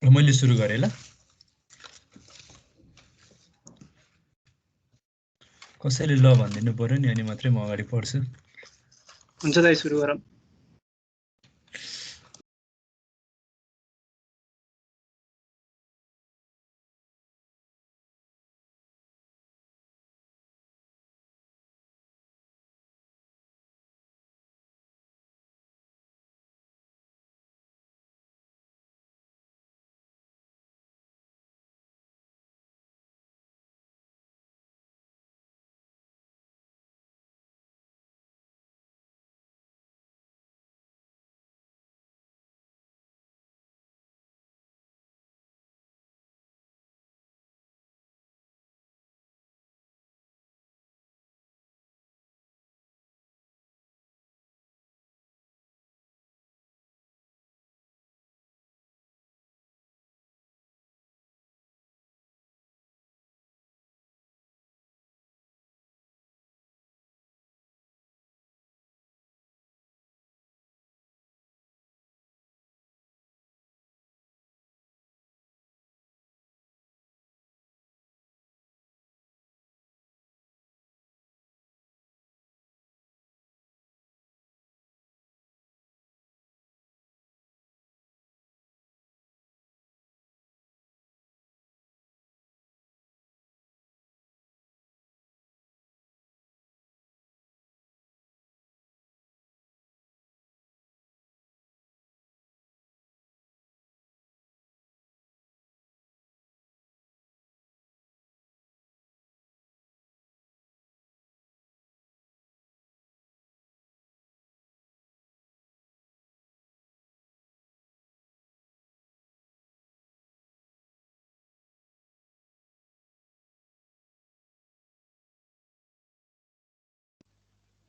मैले सुरु गरेँ ल। कसैले ल भनिदिनु पर्यो नि, अनि मात्रै म अगाडि बढ्छु। हुन्छ दाइ, सुरु गरौँ।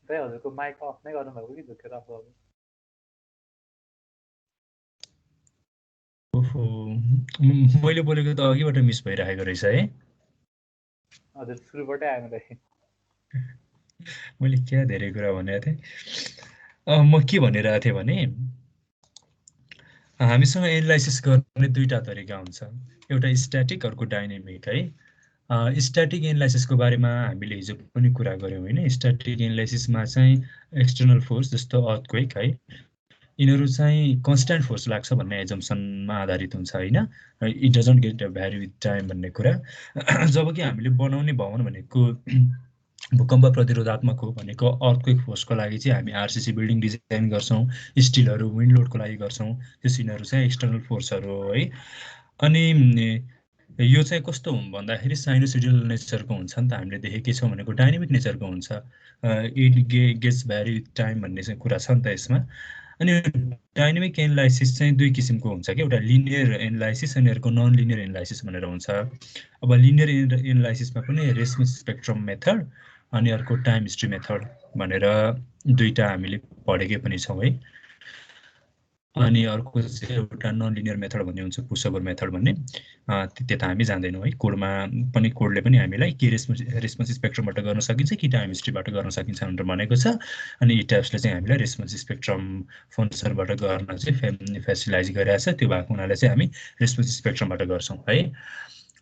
दाइ हजुरको माइक अफ नै गर्नुभएको कि झुकेर अफ गर्नु? ओहो, मैले बोलेको त अघिबाट मिस भइरहेको रहेछ है। हजुर सुरुबाटै आएन दाइ। मैले क्या धेरै कुरा भनेको थिएँ। म के भनिरहेको थिएँ भने हामीसँग एनालाइसिस गर्ने दुईटा तरिका हुन्छ, एउटा स्ट्याटिक, अर्को डाइनामिक है। स्ट्याटिक एनालाइसिसको बारेमा हामीले हिजो पनि कुरा गऱ्यौँ होइन। स्ट्याटिक एनालाइसिसमा चाहिँ एक्सटर्नल फोर्स जस्तो अर्थक्वेक है, यिनीहरू चाहिँ कन्स्ट्यान्ट फोर्स लाग्छ भन्ने एजम्सनमा आधारित हुन्छ होइन। It doesn't get vary with time भन्ने कुरा। जबकि हामीले बनाउने भवन भनेको भूकम्प प्रतिरोधात्मक हो भनेको अर्थक्वेक फोर्सको लागि चाहिँ हामी आरसिसी बिल्डिङ डिजाइन गर्छौँ, स्टिलहरू विन्ड लोडको लागि गर्छौँ। त्यो यिनीहरू चाहिँ एक्सटर्नल फोर्सहरू हो है। अनि यो चाहिँ कस्तो भन्दाखेरि साइनोसिडल नेचरको हुन्छ नि त। हामीले देखेकै छौँ भनेको डाइनामिक नेचरको हुन्छ। It gets vary with time भन्ने चाहिँ कुरा छ नि त यसमा। अनि डाइनामिक एनालाइसिस चाहिँ दुई किसिमको हुन्छ कि, एउटा लिनियर एनालाइसिस अनि अर्को नन लिनियर एनालाइसिस भनेर हुन्छ। अब लिनियर एनालाइसिसमा पनि रेस्मस स्पेक्ट्रम मेथड अनि अर्को टाइम हिस्ट्री मेथड भनेर दुईटा हामीले पढेकै पनि छौँ है। अनि अर्को चाहिँ एउटा नन लिनियर मेथड भन्ने हुन्छ, पुसओभर मेथड भन्ने। त्यता हामी जाँदैनौँ है। कोडमा पनि कोडले पनि हामीलाई के रेस्पोन्स स्पेक्ट्रमबाट गर्न सकिन्छ कि टाइम हिस्ट्रीबाट गर्न सकिन्छ भनेर भनेको छ। अनि इट्याप्सले चाहिँ हामीलाई रेस्पोन्स स्पेक्ट्रम फंक्सनबाट गर्न चाहिँ फेसिलाइज गरिरहेको छ। त्यो भएको हुनाले चाहिँ हामी रेस्पोन्स स्पेक्ट्रमबाट गर्छौँ है।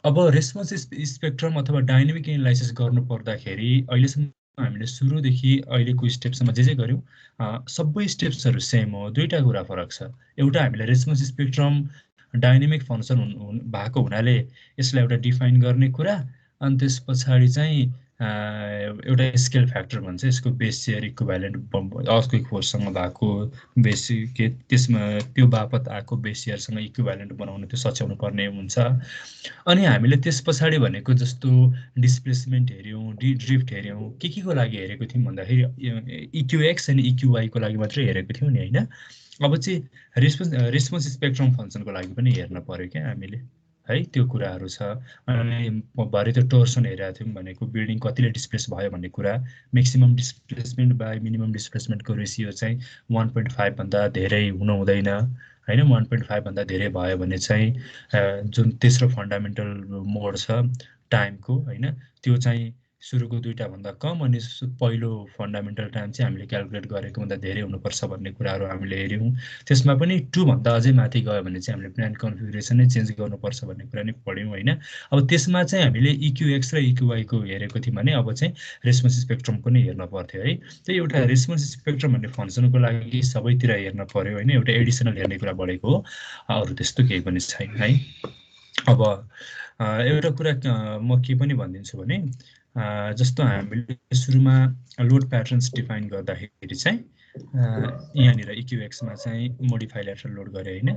अब रेस्पोन्स स्पेक्ट्रम अथवा डाइनामिक एनालाइसिस गर्नु पर्दाखेरि अहिलेसम्म हामीले सुरुदेखि अहिलेको स्टेप्समा जे गर्यौँ सबै स्टेप्सहरू सेम हो। दुईटा कुरा फरक छ। एउटा हामीले रेस्पोन्स स्पेक्ट्रम डाइनामिक फङ्सन भएको हुनाले यसलाई एउटा डिफाइन गर्ने कुरा, अनि त्यस पछाडि चाहिँ एउटा स्केल फ्याक्टर भन्छ, यसको बेस सेयर इक्विभ्यालेन्ट अर्थक्वेक फोर्ससँग भएको बेस के त्यसमा त्यो बापत आएको बेस सेयरसँग इक्विभ्यालेन्ट बनाउन त्यो सच्याउनु पर्ने हुन्छ। अनि हामीले त्यस पछाडि भनेको जस्तो डिस्प्लेसमेन्ट हेऱ्यौँ, ड्रिफ्ट हेऱ्यौँ, के को लागि हेरेको थियौँ भन्दाखेरि इक्युएक्स अनि इक्युवाईको लागि मात्रै हेरेको थियौँ नि होइन। अब चाहिँ रेस्पोन्स स्पेक्ट्रम फङ्सनको लागि पनि हेर्न पर्यो क्या हामीले है। त्यो कुराहरू छ। अनि भरे त्यो टोर्सन हेरेको थियौँ भनेको बिल्डिङ कतिले डिस्प्लेस भयो भन्ने कुरा। म्याक्सिमम डिस्प्लेसमेन्ट बाई मिनिमम डिस्प्लेसमेन्टको रेसियो चाहिँ 1.5 भन्दा धेरै हुनु हुँदैन होइन। 1.5 भन्दा धेरै भयो भने चाहिँ जुन तेस्रो फन्डामेन्टल मोड छ टाइमको होइन, त्यो चाहिँ सुरुको दुईटा भन्दा कम अनि पहिलो फन्डामेन्टल टाइम चाहिँ हामीले क्याल्कुलेट गरेको भन्दा धेरै हुनुपर्छ भन्ने कुराहरू हामीले हेऱ्यौँ। त्यसमा पनि 2 भन्दा अझै माथि गयो भने चाहिँ हामीले प्लान कन्फिगरेसन नै चेन्ज गर्नुपर्छ भन्ने कुरा नि पढ्यौँ हैन। अब त्यसमा चाहिँ हामीले EQX र EQY को हेरेको थियौँ भने अब चाहिँ रेस्पोन्स स्पेक्ट्रम पनि हेर्न पर्थ्यो है। त्यो एउटा रेस्पोन्स स्पेक्ट्रम भन्ने फङ्सनको लागि सबैतिर हेर्न पर्यो हैन, एउटा एडिसनल हेर्ने कुरा बढेको हो, अरू त्यस्तो केही पनि छैन है। अब एउटा कुरा म के पनि भनिदिन्छु भने जस्तो हामीले सुरुमा लोड प्याटर्न्स डिफाइन गर्दाखेरि चाहिँ यहाँनिर EQX मा चाहिँ मोडिफाई ल्याटरल लोड गरे हैन।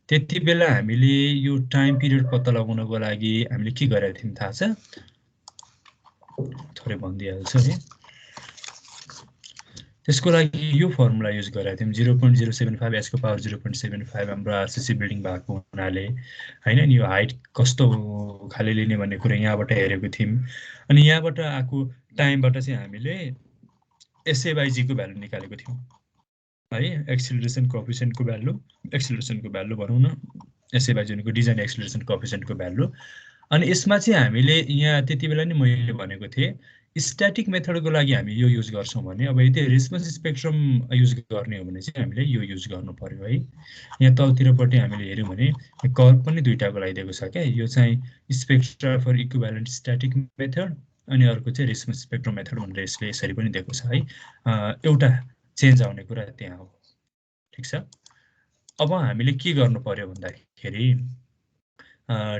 त्यति बेला हामीले यो टाइम पिरियड पत्ता लगाउनको लागि हामीले के गरेका थियौँ थाहा छ? थोरै भनिदिइहाल्छु है। त्यसको लागि यो फर्मुला युज गरेका थियौँ 0.075 s को पावर 0.75 हाम्रो RCC बिल्डिङ भएको हुनाले हैन नि। यो हाइट कस्तो खाली लिने भन्ने कुरा यहाँबाट हेरेको थियौँ। अनि यहाँबाट आएको टाइमबाट चाहिँ हामीले SA/G को भ्यालु निकालेको थियौँ है। एक्सिलरेसन कोएफिसिएन्टको भ्यालु भनौँ न, SA/G को डिजाइन एक्सिलरेसन कोएफिसिएन्टको भ्यालु। अनि यसमा चाहिँ हामीले यहाँ त्यति बेला नि मैले भनेको थिएँ स्ट्याटिक मेथडको लागि हामी यो युज गर्छौँ भने अब यदि रेस्पोन्स स्पेक्ट्रम युज गर्ने हो भने चाहिँ हामीले यो युज गर्नु पर्यो है। यहाँ तलतिरपट्टि हामीले हेऱ्यौँ भने कर्भ पनि दुईटाको लागि दिएको छ क्या। यो चाहिँ spectra for equivalent static method अनि अर्को चाहिँ रेस्पोन्स स्पेक्ट्रम मेथड भनेर यसले यसरी पनि दिएको छ है। एउटा चेन्ज आउने कुरा त्यहाँ हो, ठिक छ। अब हामीले के गर्नु पर्यो भन्दाखेरि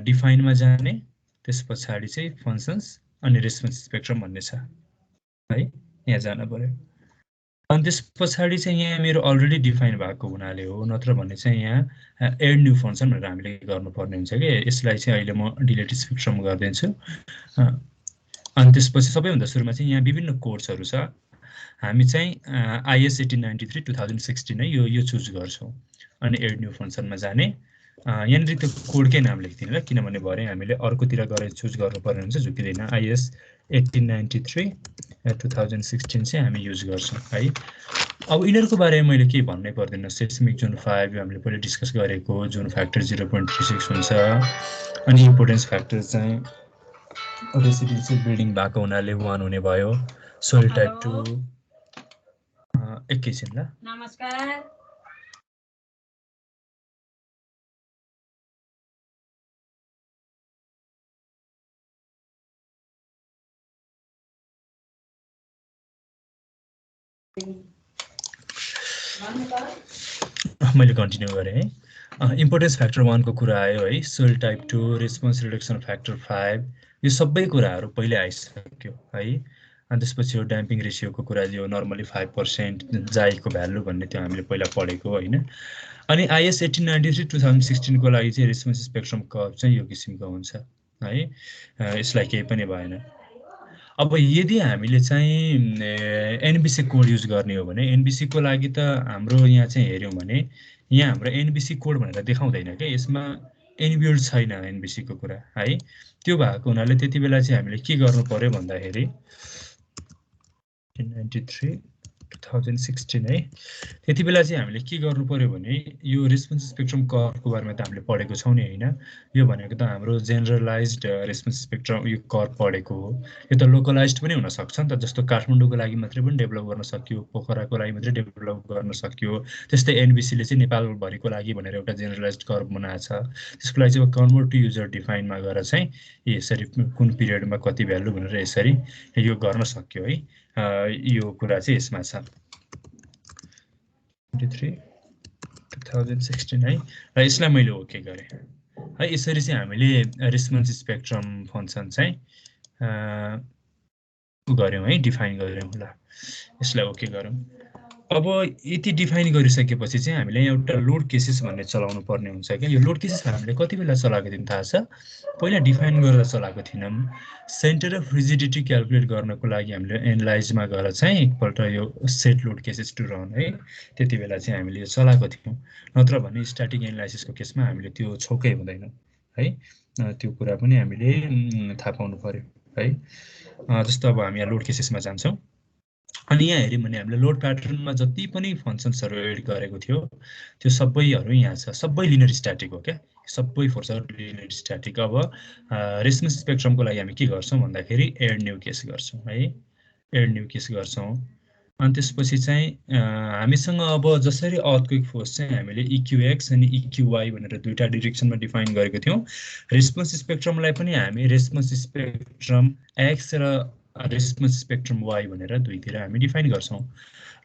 डिफाइनमा जाने, त्यस पछाडि चाहिँ फङ्सन्स अनि रेस्पोन्स स्पेक्ट्रम भन्ने छ है, यहाँ जान पर्यो। अनि त्यस पछाडि चाहिँ यहाँ मेरो अलरेडी डिफाइन भएको हुनाले हो, नत्र भने चाहिँ यहाँ एड न्यू फङ्सन भनेर हामीले गर्नुपर्ने हुन्छ कि। यसलाई चाहिँ अहिले म डिलिट स्पेक्ट्रम गरिदिन्छु। अनि त्यसपछि सबैभन्दा सुरुमा चाहिँ यहाँ विभिन्न कोड्सहरू छ। हामी चाहिँ IS 1893 2016 है यो चुज गर्छौँ। अनि एड न्यू फङ्सनमा जाने, यहाँनिर त्यो कोडकै नाम लेख्दिनँ ल, किनभने भरे हामीले अर्कोतिर गएर चुज गर्नुपर्ने हुन्छ, झुकिँदैन। IS 1893 2016 चाहिँ हामी युज गर्छौँ है। अब यिनीहरूको बारेमा मैले के भन्नै पर्दैन। सेस्मिक जोन 5 हामीले पहिले डिस्कस गरेको, जोन फ्याक्टर 0.36 हुन्छ। अनि इम्पोर्टेन्स फ्याक्टर चाहिँ रेसिडेन्सियल बिल्डिङ भएको हुनाले 1 हुने भयो। सोइल टाइप 2 एकैछिन ल। नमस्कार। मैले कन्टिन्यू गरेँ है। इम्पोर्टेन्स फ्याक्टर 1 को कुरा आयो है। Soil type 2, response reduction factor 5, यो सबै कुराहरू पहिले आइसक्यो है। अनि त्यसपछि यो ड्याम्पिङ रेसियोको कुरा, जो नर्मली 5% जाइको भ्यालु भन्ने त्यो हामीले पहिला पढेको होइन। अनि IS 1893 2016 को लागि चाहिँ रेस्पोन्स स्पेक्ट्रम कर्भ चाहिँ यो किसिमको हुन्छ है। यसलाई केही पनि भएन। अब यदि हामीले चाहिँ NBC कोड युज गर्ने हो भने NBC को लागि त हाम्रो यहाँ चाहिँ हेऱ्यौँ भने यहाँ हाम्रो NBC कोड भनेर देखाउँदैन क्या। यसमा इनबिल्ड छैन NBC को कुरा है। त्यो भएको हुनाले त्यति बेला चाहिँ हामीले के गर्नु पर्यो भन्दाखेरि 1993 2016 है, त्यति बेला चाहिँ हामीले के गर्नु पर्यो भने यो रेस्पोन्स स्पेक्ट्रम कर्भको बारेमा त हामीले पढेको छौँ नि होइन। यो भनेको त हाम्रो जेनरलाइज्ड रेस्पोन्स स्पेक्ट्रम यो कर्भ पढेको हो। यो त लोकलाइज्ड पनि हुनसक्छ नि त, जस्तो काठमाडौँको लागि मात्रै पनि डेभलप गर्न सकियो, पोखराको लागि मात्रै डेभलप गर्न सकियो। त्यस्तै NBCले चाहिँ नेपालभरिको लागि भनेर एउटा जेनरलाइज्ड कर्भ बनाएको छ। त्यसको लागि चाहिँ कन्भर्ट टु युजर डिफाइनमा गएर चाहिँ यसरी कुन पिरियडमा कति भ्यालु भनेर यसरी यो गर्न सक्यो है। यो कुरा चाहिँ यसमा छ 23 2016 है। र यसलाई मैले ओके गरेँ है। यसरी चाहिँ हामीले रेस्पोन्स स्पेक्ट्रम फङ्सन चाहिँ गऱ्यौँ है, डिफाइन गऱ्यौँ ल। यसलाई ओके गरौँ। अब यति डिफाइन गरिसकेपछि चाहिँ हामीले एउटा लोड केसेस भन्ने चलाउनु पर्ने हुन्छ क्या। यो लोड केसेस हामीले कति बेला चलाएको थियौँ थाहा छ? पहिला डिफाइन गरेर चलाएको थिएनौँ। सेन्टर अफ रिजिडिटी क्यालकुलेट गर्नको लागि हामीले एनालाइजमा गएर चाहिँ एकपल्ट यो set load cases to run है, त्यति बेला चाहिँ हामीले यो चलाएको थियौँ। नत्र भने स्ट्याटिक एनालाइसिसको केसमा हामीले त्यो छोकै हुँदैन है। त्यो कुरा पनि हामीले थाहा पाउनु पर्यो है। जस्तो अब हामी यहाँ लोड केसेसमा जान्छौँ। अनि यहाँ हेऱ्यौँ भने हामीले लोड प्याटर्नमा जति पनि फङ्सन्सहरू एड गरेको थियो त्यो सबैहरू यहाँ छ, सबै लिनियर स्ट्याटिक हो क्या, सबै फोर्सहरू लिनियर स्ट्याटिक। अब रेस्पोन्स स्पेक्ट्रमको लागि हामी के गर्छौँ भन्दाखेरि एड न्यू केस गर्छौँ है, एड न्यू केस गर्छौँ। अनि त्यसपछि चाहिँ हामीसँग अब जसरी अर्थक्वेक फोर्स चाहिँ हामीले इक्युएक्स अनि इक्युवाई भनेर दुईवटा डिरेक्सनमा डिफाइन गरेको थियौँ, रेस्पोन्स स्पेक्ट्रमलाई पनि हामी रेस्पोन्स स्पेक्ट्रम एक्स र रेस्पोन्स स्पेक्ट्रम वाई भनेर दुईतिर हामी डिफाइन गर्छौँ।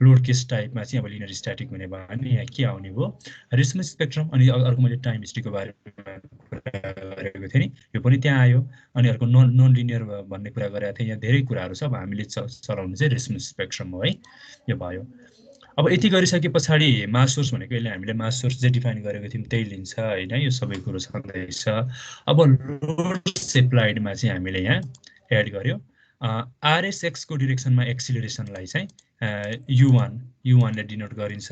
लोड केस टाइपमा चाहिँ अब लिनियर स्ट्याटिक भने यहाँ के आउने भयो, रेस्पोन्स स्पेक्ट्रम। अनि अर्को मैले टाइम हिस्ट्रीको बारेमा कुरा गरेको थिएँ नि, यो पनि त्यहाँ आयो। अनि अर्को नन लिनियर भन्ने कुरा गरेको थिएँ, यहाँ धेरै कुराहरू छ। अब हामीले चलाउने चाहिँ रेस्पोन्स स्पेक्ट्रम हो है, यो भयो। अब यति गरिसके पछाडि मास सोर्स भनेको यसले हामीले मास सोर्स जे डिफाइन गरेको थियौँ त्यही लिन्छ होइन, यो सबै कुरो छँदैछ। अब लोड सप्लाइडमा चाहिँ हामीले यहाँ एड गर्यो आरएसएक्सको डिरेक्सनमा एक्सिलरेसनलाई चाहिँ U1 ले डिनोट गरिन्छ।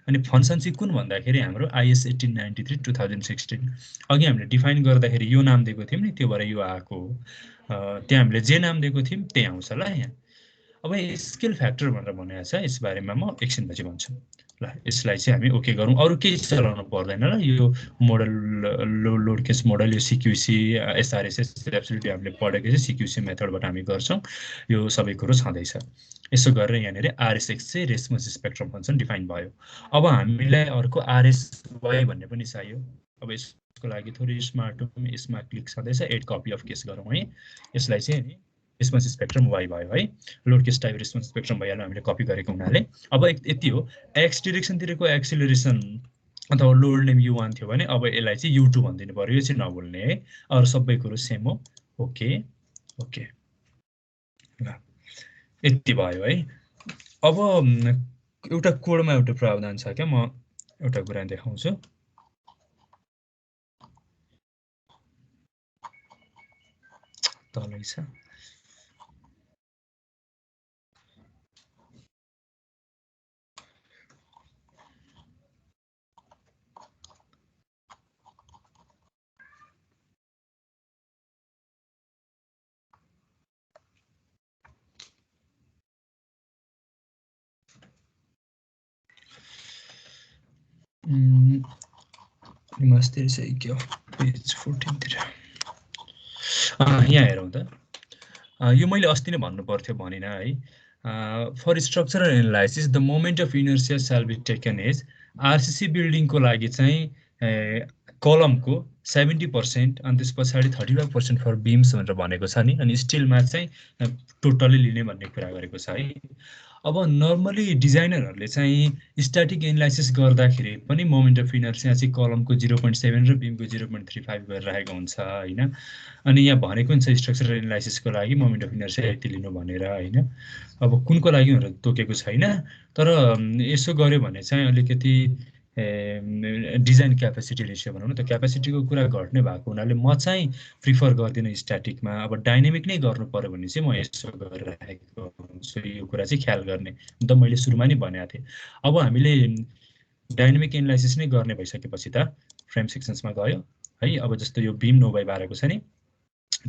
अनि फङ्सन चाहिँ कुन भन्दाखेरि हाम्रो IS 1893 2016 अघि हामीले डिफाइन गर्दाखेरि यो नाम दिएको थियौँ नि, त्यो भएर यो आएको हो। त्यहाँ हामीले जे नाम दिएको थियौँ त्यही आउँछ ल यहाँ। अब स्केल फ्याक्टर भनेर भनेको छ, यसबारेमा म एकछिनपछि भन्छु ल। यसलाई चाहिँ हामी ओके गरौँ, अरू केही चलाउनु पर्दैन ल। यो मोडल लोड केस मोडल, यो सिक्युसी एसआरएसएस एब्सोल्युटली हामीले पढेको चाहिँ सिक्युसी मेथडबाट हामी गर्छौँ, यो सबै कुरो छँदैछ। यसो गरेर यहाँनिर आरएसएक्स चाहिँ रेस्पोन्स स्पेक्ट्रम फङ्सन डिफाइन भयो। अब हामीलाई अर्को आरएसवाई भन्ने पनि चाहियो। अब यसको लागि थोरै स्मार्ट यसमा क्लिक छँदैछ, एड कपी अफ केस गरौँ है। यसलाई चाहिँ नि रेस्पोन्स स्पेक्ट्रम वाई भयो है, load case type response spectrum भइहाल्यो हामीले कपी गरेको हुनाले। अब यति हो, एक्स डिरेक्सनतिरको एक्सिलरेसन अथवा लोड नेम U1 थियो भने अब यसलाई चाहिँ U2 भनिदिनु पर्यो, यो चाहिँ नभुल्ने है। अरू सबै कुरो सेम हो। ओके ओके ल, यति भयो है। अब एउटा कोडमा एउटा प्रावधान छ क्या, म एउटा कुरा देखाउँछु। तलै छ मस्तिर चाहिँ के हो, पेज 14 तिर यहाँ हेरौँ त। यो मैले अस्ति नै भन्नु पर्थ्यो भनिन है। For structural analysis the moment of inertia shall be taken as RCC बिल्डिङको लागि चाहिँ कलमको 70% अनि त्यस पछाडि 35% फर बिम्स भनेर भनेको छ नि। अनि स्टिलमा चाहिँ टोटली लिने भन्ने कुरा गरेको छ है। अब नर्मली डिजाइनरहरूले चाहिँ स्ट्याटिक एनालाइसिस गर्दाखेरि पनि मोमेन्ट अफ इनर्सिया चाहिँ कलमको 0.7 र बिमको 0.35 गरेर राखेको हुन्छ होइन। अनि यहाँ भनेको हुन्छ स्ट्रक्चरल एनालाइसिसको लागि मोमेन्ट अफ इनर्सिया यति लिनु भनेर होइन। अब कुनको लागि भनेर तोकेको छैन, तर यसो गर्यो भने चाहिँ अलिकति डिजाइन क्यापेसिटी रेसियो भनौँ न, त्यो क्यापेसिटीको कुरा घट्ने भएको हुनाले म चाहिँ प्रिफर गर्दिनँ स्ट्याटिकमा। अब डाइनामिक नै गर्नु पर्यो भने चाहिँ म यसो गरेर राखेको हुन्छु, यो कुरा चाहिँ ख्याल गर्ने। अन्त मैले सुरुमा नै भनेको थिएँ, अब हामीले डाइनामिक एनालाइसिस नै गर्ने भइसकेपछि त फ्रेम सेक्सन्समा गयो है। अब जस्तो यो बिम नो बाई बारेको छ नि,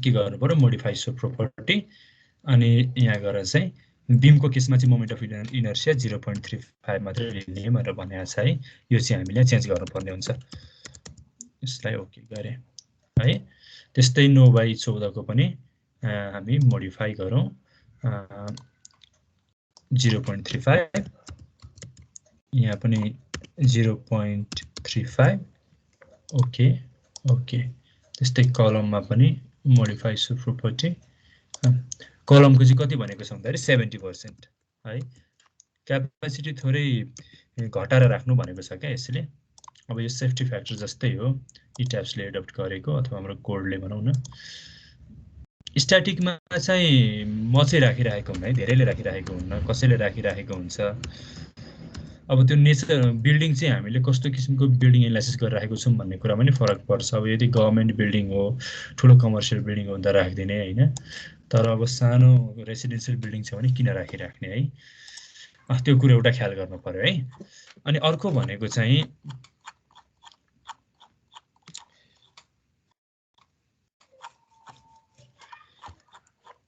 के गर्नु पर्यो, मोडिफाई सो प्रोपर्टी। अनि यहाँ गएर चाहिँ बिमको केसमा चाहिँ मोमेन्ट अफ इनर्सिया 0.35 मात्रै लिने भनेर भनेको छ है। यो चाहिँ हामीले चेन्ज गर्नुपर्ने हुन्छ। यसलाई ओके गरे है। त्यस्तै 9/14 को पनि हामी मोडिफाई गरौँ 0.35, यहाँ पनि 0.35 ओके ओके। त्यस्तै कलममा पनि मोडिफाई सो प्रोपर्टी, कलमको चाहिँ कति भनेको छ भन्दाखेरि 70% है। क्यापेसिटी थोरै घटाएर राख्नु भनेको छ क्या यसले। अब यो सेफ्टी फ्याक्टर जस्तै हो, इट्याप्सले एडप्ट गरेको अथवा हाम्रो कोडले भनौँ न। स्ट्याटिकमा चाहिँ म चाहिँ राखिरहेको हुन्न है, धेरैले राखिरहेको हुन्न, कसैले राखिरहेको हुन्छ। अब त्यो नेचर बिल्डिङ चाहिँ हामीले कस्तो किसिमको बिल्डिङ एनालाइसिस गरेर राखेको छौँ भन्ने कुरामा नि फरक पर्छ। अब यदि गभर्मेन्ट बिल्डिङ हो, ठुलो कमर्सियल बिल्डिङ हो भने त राखिदिने होइन, तर अब सानो रेसिडेन्सियल बिल्डिङ छ भने किन राखिराख्ने है, त्यो कुरो एउटा ख्याल गर्नु पर्यो है। अनि अर्को भनेको चाहिँ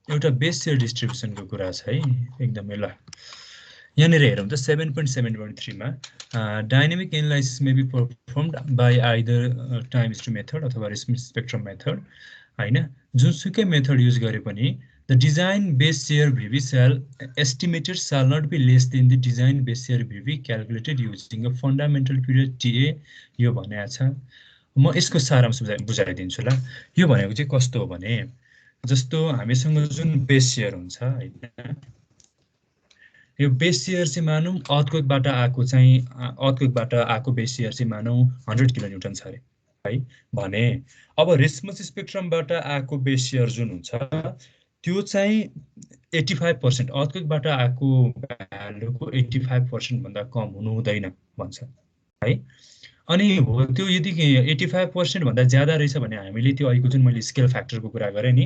एउटा बेस सेयर डिस्ट्रिब्युसनको कुरा छ है, एकदमै ल। यहाँनिर हेरौँ त 7.7.3 मा dynamic analysis may be performed by either time stream method अथवा रिस्क स्पेक्ट्रम मेथड हैन जुनसुकै मेथड युज गरे पनि the design base share VV shall estimated shall not be less than the design base share VV calculated using a fundamental period TA यो भनेको छ म यसको सारांश बुझाइदिन्छु ल यो भनेको चाहिँ कस्तो हो भने जस्तो हामीसँग जुन बेस शेयर हुन्छ हैन यो बेस शेयर चाहिँ मानौं अर्थक्वेकबाट आएको चाहिँ अर्थक्वेकबाट आएको बेस शेयर चाहिँ मानौं 100 किलोन्युटन छ रे है भने अब रिस्मस स्पेक्ट्रमबाट आएको बेस शेयर जुन हुन्छ त्यो चाहिँ 85% अर्थक्वेकबाट आएको भ्यालुको 85% भन्दा कम हुनु हुँदैन भन्छ है अनि हो त्यो यदि 85% भन्दा ज्यादा रहेछ भने हामीले त्यो अहिलेको जुन मैले स्केल फ्याक्टरको कुरा गरे नि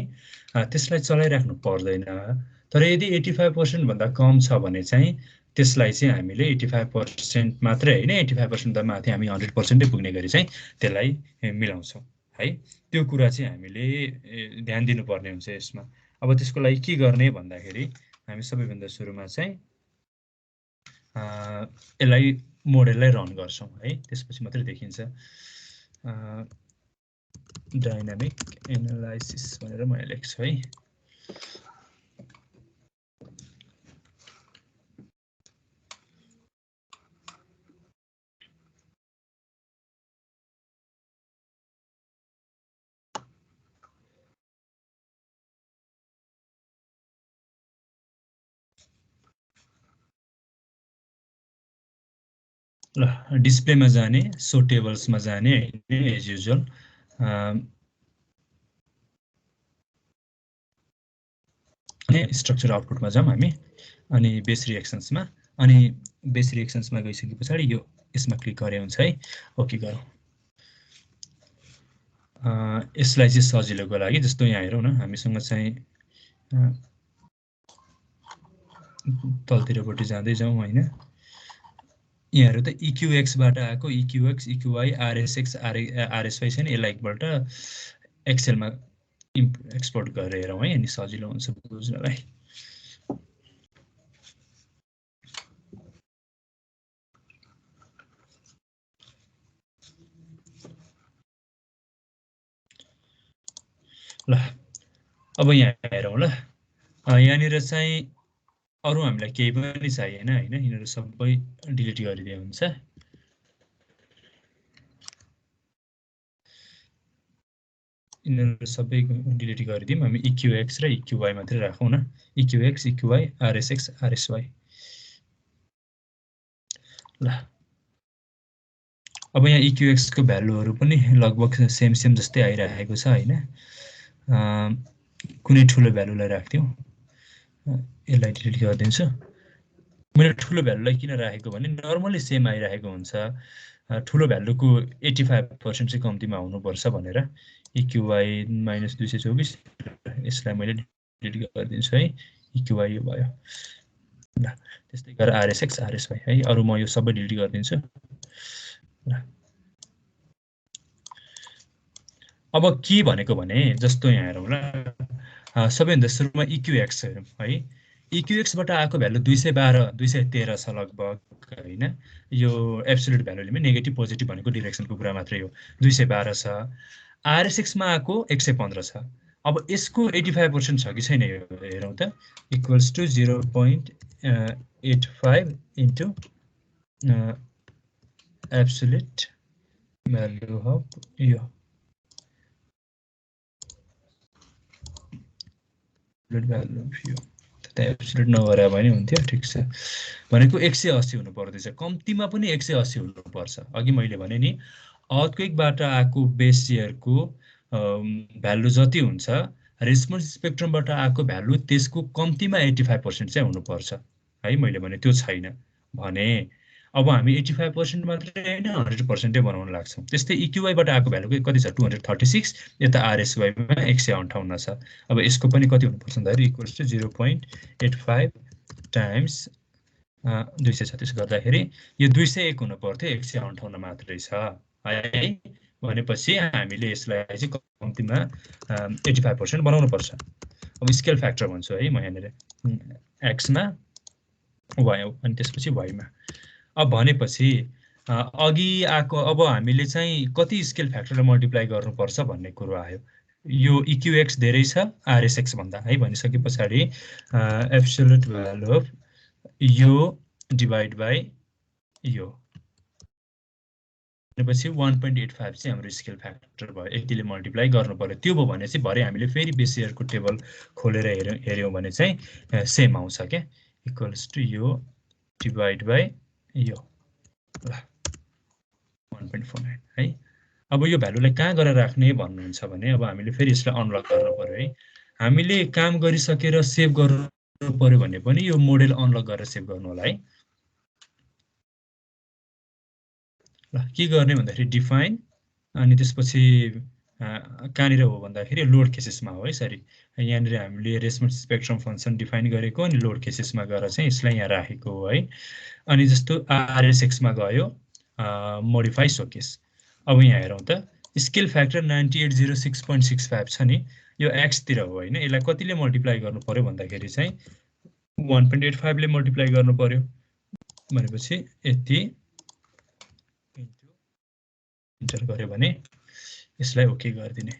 त्यसलाई चलाइराख्नु पर्दैन तर यदि 85% भन्दा कम छ भने चाहिँ त्यसलाई चाहिँ हामीले 85% मात्रै हैन 85% भन्दा माथि हामी 100% पुग्ने गरी चाहिँ त्यसलाई मिलाउँछौं है त्यो कुरा चाहिँ हामीले ध्यान दिनुपर्ने हुन्छ यसमा अब त्यसको लागि के गर्ने भन्दाखेरि हामी सबैभन्दा सुरुमा चाहिँ यसलाई मोडेललाई रन गर्छौं है त्यसपछि मात्रै देखिन्छ डायनामिक एनालाइसिस भनेर मैले लेख्छु है ल डिस्प्लेमा जाने सो टेबल्समा जाने हैन एज युजुअल अनि स्ट्रक्चर आउटपुटमा जाम हामी अनि बेस रिएक्सन्समा अनि बेस रिएक्सन्समा गइसकेपछि यो यसमा क्लिक गरे हुन्छ है ओके गरौँ यसलाई चाहिँ सजिलोको लागि जस्तो यहाँ हेरौँ न हामीसँग चाहिँ तलतिरपट्टि जाँदै जाउँ हैन यहाँ हेरौँ त EQX बाट आएको EQX EQY RSX RSY छैन यसलाई एकपल्ट एक्सेल मा एक्सपोर्ट गरेर हेरौँ है अनि सजिलो हुन्छ बुझ्नलाई ल अब यहाँ हेरौँ ल यहाँनिर चाहिँ अरु हामीलाई केही पनि चाहिएन हैन यिनीहरु सबै डिलिट गरिदिए हुन्छ यिनीहरु सबै डिलिट गरिदियौं हामी EQX र EQY मात्रै राखौं न EQX EQY RSX RSY ल अब यहाँ EQX को भ्यालुहरु पनि लगभग सेम जस्तै आइराखेको छ हैन कुनै ठूलो भ्यालुलाई राख्दियौ यसलाई डिलिट गरिदिन्छु मैले ठूलो भ्यालुलाई किन राखेको भने नर्मली सेम आइराखेको हुन्छ ठूलो भ्यालुको 85% चाहिँ कम्तिमा हुनु पर्छ भनेर EQY -224 यसलाई मैले डिलिट गरिदिन्छु है EQY यो भयो ल त्यस्तै गरेर RSX RSY है अरु म यो सबै डिलिट गरिदिन्छु ल अब के भनेको भने जस्तो यहाँ हेरौँ ल सबैभन्दा सुरुमा EQX हेरौँ है EQX बाट आएको भ्यालु 212 213 छ लगभग हैन यो एब्सोल्युट भ्यालुले नेगेटिभ पोजिटिभ भनेको डाइरेक्सनको कुरा मात्रै हो 212 छ RSX मा आएको 115 छ अब यसको 85% छ कि छैन हेरौँ त equals to 0.85 into absolute value of यो भ्यालु अफ यो एब्सोल्युट नगरे पनि हुन्थ्यो ठीक छ भनेको 180 हुनु पर्दैछ कम्तिमा पनि 180 हुनु पर्छ अघि मैले भने नि अर्थक्वेकबाट आएको बेस शेयरको भ्यालु जति हुन्छ रेस्पोन्स स्पेक्ट्रमबाट आएको भ्यालु त्यसको कम्तिमा 85% चाहिँ हुनु पर्छ है मैले भने त्यो छैन भने अब हामी 85% मात्रै हैन 100% बनाउन लाग्छौं त्यस्तै EQY बाट आएको भ्यालु कति छ 236 यता RSY मा 158 छ अब यसको पनि कति हुनु पर्छ भन्दाखेरि इक्वल्स टु 0.85 टाइम्स 236 गर्दाखेरि यो 201 हुनु पर्थ्यो 158 मात्रै छ है भनेपछि हामीले यसलाई चाहिँ कम्तिमा 85% बनाउनु पर्छ अब स्केल फ्याक्टर भन्छु है म यहाँनिर x मा y अनि त्यसपछि y मा अब भनेपछि अघि आको अब हामीले चाहिँ कति स्केल फ्याक्टरलाई मल्टिप्लाई गर्नुपर्छ भन्ने कुरो आयो यो EQX धेरै छ RSX भन्दा है भनिसके पछाडी एब्सोल्युट भ्यालु अफ यो डिभाइड बाइ यो भनेपछि 1.85 चाहिँ हाम्रो स्केल फ्याक्टर भयो यतिले मल्टिप्लाई गर्नु पर्यो त्यो भयो भने चाहिँ भरे हामीले फेरि बेसियरको टेबल खोलेर हेर्यौं भने चाहिँ सेम आउँछ के इक्वल्स टु यो डिभाइड बाइ यो ल 1.49 है अब यो भ्यालुलाई कहाँ गएर राख्ने भन्नुहुन्छ भने अब हामीले फेरि यसलाई अनलक गर्नु पर्यो है हामीले काम गरिसकेर सेभ गर्नु पर्यो भने पनि यो मोडेल अनलक गरेर सेभ गर्नु होला है ल के गर्ने भन्दाखेरि डिफाइन अनि त्यसपछि कहाँनिर हो भन्दाखेरि लोड केसेसमा हो है सरी यहाँनिर हामीले रेस्पोन्स स्पेक्ट्रम फंक्सन डिफाइन गरेको अनि लोड केसेसमा गएर चाहिँ यसलाई यहाँ राखेको हो है अनि जस्तो RSX मा गयो मोडिफाई सोकेस अब यहाँ हेरौं त स्केल फ्याक्टर 9806.65 छ नि यो x तिर हो हैन यसलाई कतिले मल्टिप्लाई गर्नु पर्यो भन्दाखेरि चाहिँ 1.85 ले मल्टिप्लाई गर्नु पर्यो भनेपछि यति इन्टर गर्यो भने यसलाई ओके गरिदिने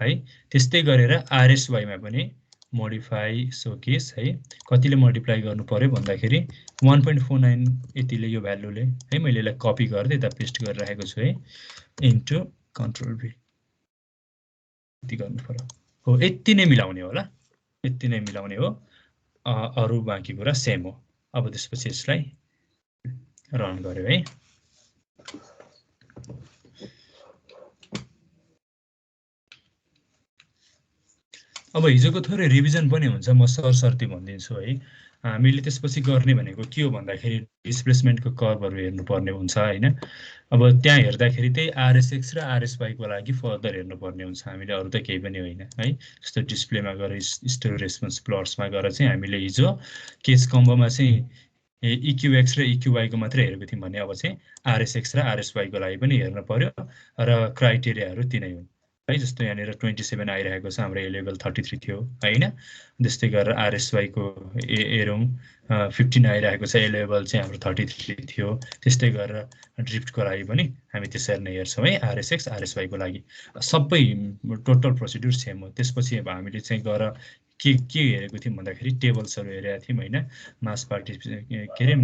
है त्यस्तै गरेर RSY मा पनि मोडिफाई सोकेस है कतिले मल्टिप्लाई गर्नु पर्यो भन्दाखेरि 1.49 यतिले यो भ्यालुले है मैले यसलाई कपी गर्दै त पेस्ट गरेर राखेको छु है इन्टु कन्ट्रोल V यति गर्नु पर्यो हो यति नै मिलाउने होला यति नै मिलाउने हो अरु बाँकी कुरा सेम हो अब त्यसपछि यसलाई रन गर्यो है अब हिजोको थोरै रिभिजन पनि हुन्छ म सरसर्ती भनिदिन्छु है हामीले त्यसपछि गर्ने भनेको के हो भन्दाखेरि डिस्प्लेसमेन्टको कर्भहरु हेर्नु पर्ने हुन्छ हैन अब त्यहाँ हेर्दाखेरि त्यही RSX र RSY को लागि फर्दर हेर्नु पर्ने हुन्छ हामीले अरु त केही पनि होइन है जस्तो डिस्प्लेमा गएर स्टोर रेस्पोन्स प्लट्समा गएर चाहिँ हामीले हिजो केस कम्बोमा चाहिँ EQX र EQY को मात्र हेरेको थियौं भने अब चाहिँ RSX र RSY को लागि पनि हेर्न पर्यो र क्राइटेरियाहरु तिनै हुन् है जस्तो यहाँनिर 27 आइरहेको छ हाम्रो ए लेभल 33 थियो हैन त्यस्तै गरेर RSY को हेरौं 15 आइरहेको छ ए लेभल चाहिँ हाम्रो 33 थियो त्यस्तै गरेर ड्रिफ्टको लागि पनि हामी त्यसरी नै हेर्छौं है RSX RSY को लागि सबै टोटल प्रोसिड्युर सेम हो त्यसपछि अब हामीले चाहिँ गएर के हेरेको थियौं भन्दाखेरि टेबल्सहरु हेरेका थियौं हैन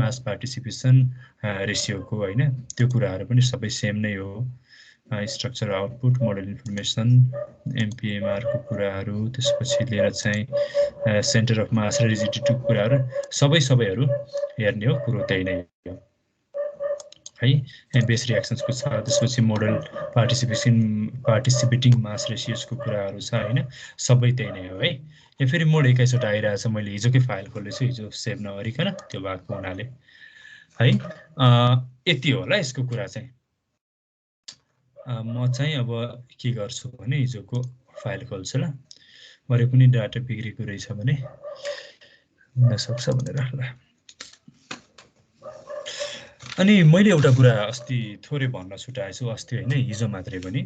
मास पार्टिसिपेसन रेशियोको हैन त्यो कुराहरु पनि सबै सेम नै हो structure output model information MPMR को कुराहरु त्यसपछि लिएर चाहिँ सेन्टर अफ मास र रिजिडिटी कुराहरु सबैहरु हेर्ने हो कुरो त्यही नै हो है बेस रिएक्सन्स को छ त्यसपछि मोडल पार्टिसिपेटिङ मास रेशियोज को कुराहरु छ हैन सबै त्यही नै हो है यो फेरि मोड 21 वटा आइराछ मैले हिजोकै फाइल खोलेछु हिजो सेभ नगरिकन त्यो भएको हुनाले है यति होला यसको कुरा चाहिँ म चाहिँ अब के गर्छु भने हिजोको फाइल खोल्छु ल मरे कुनै डाटा बिग्रेको रहेछ भने हुन सक्छ भनेर ल अनि मैले एउटा कुरा अस्ति थोरै भन्न छुटाएछु अस्ति हैन हिजो मात्रै पनि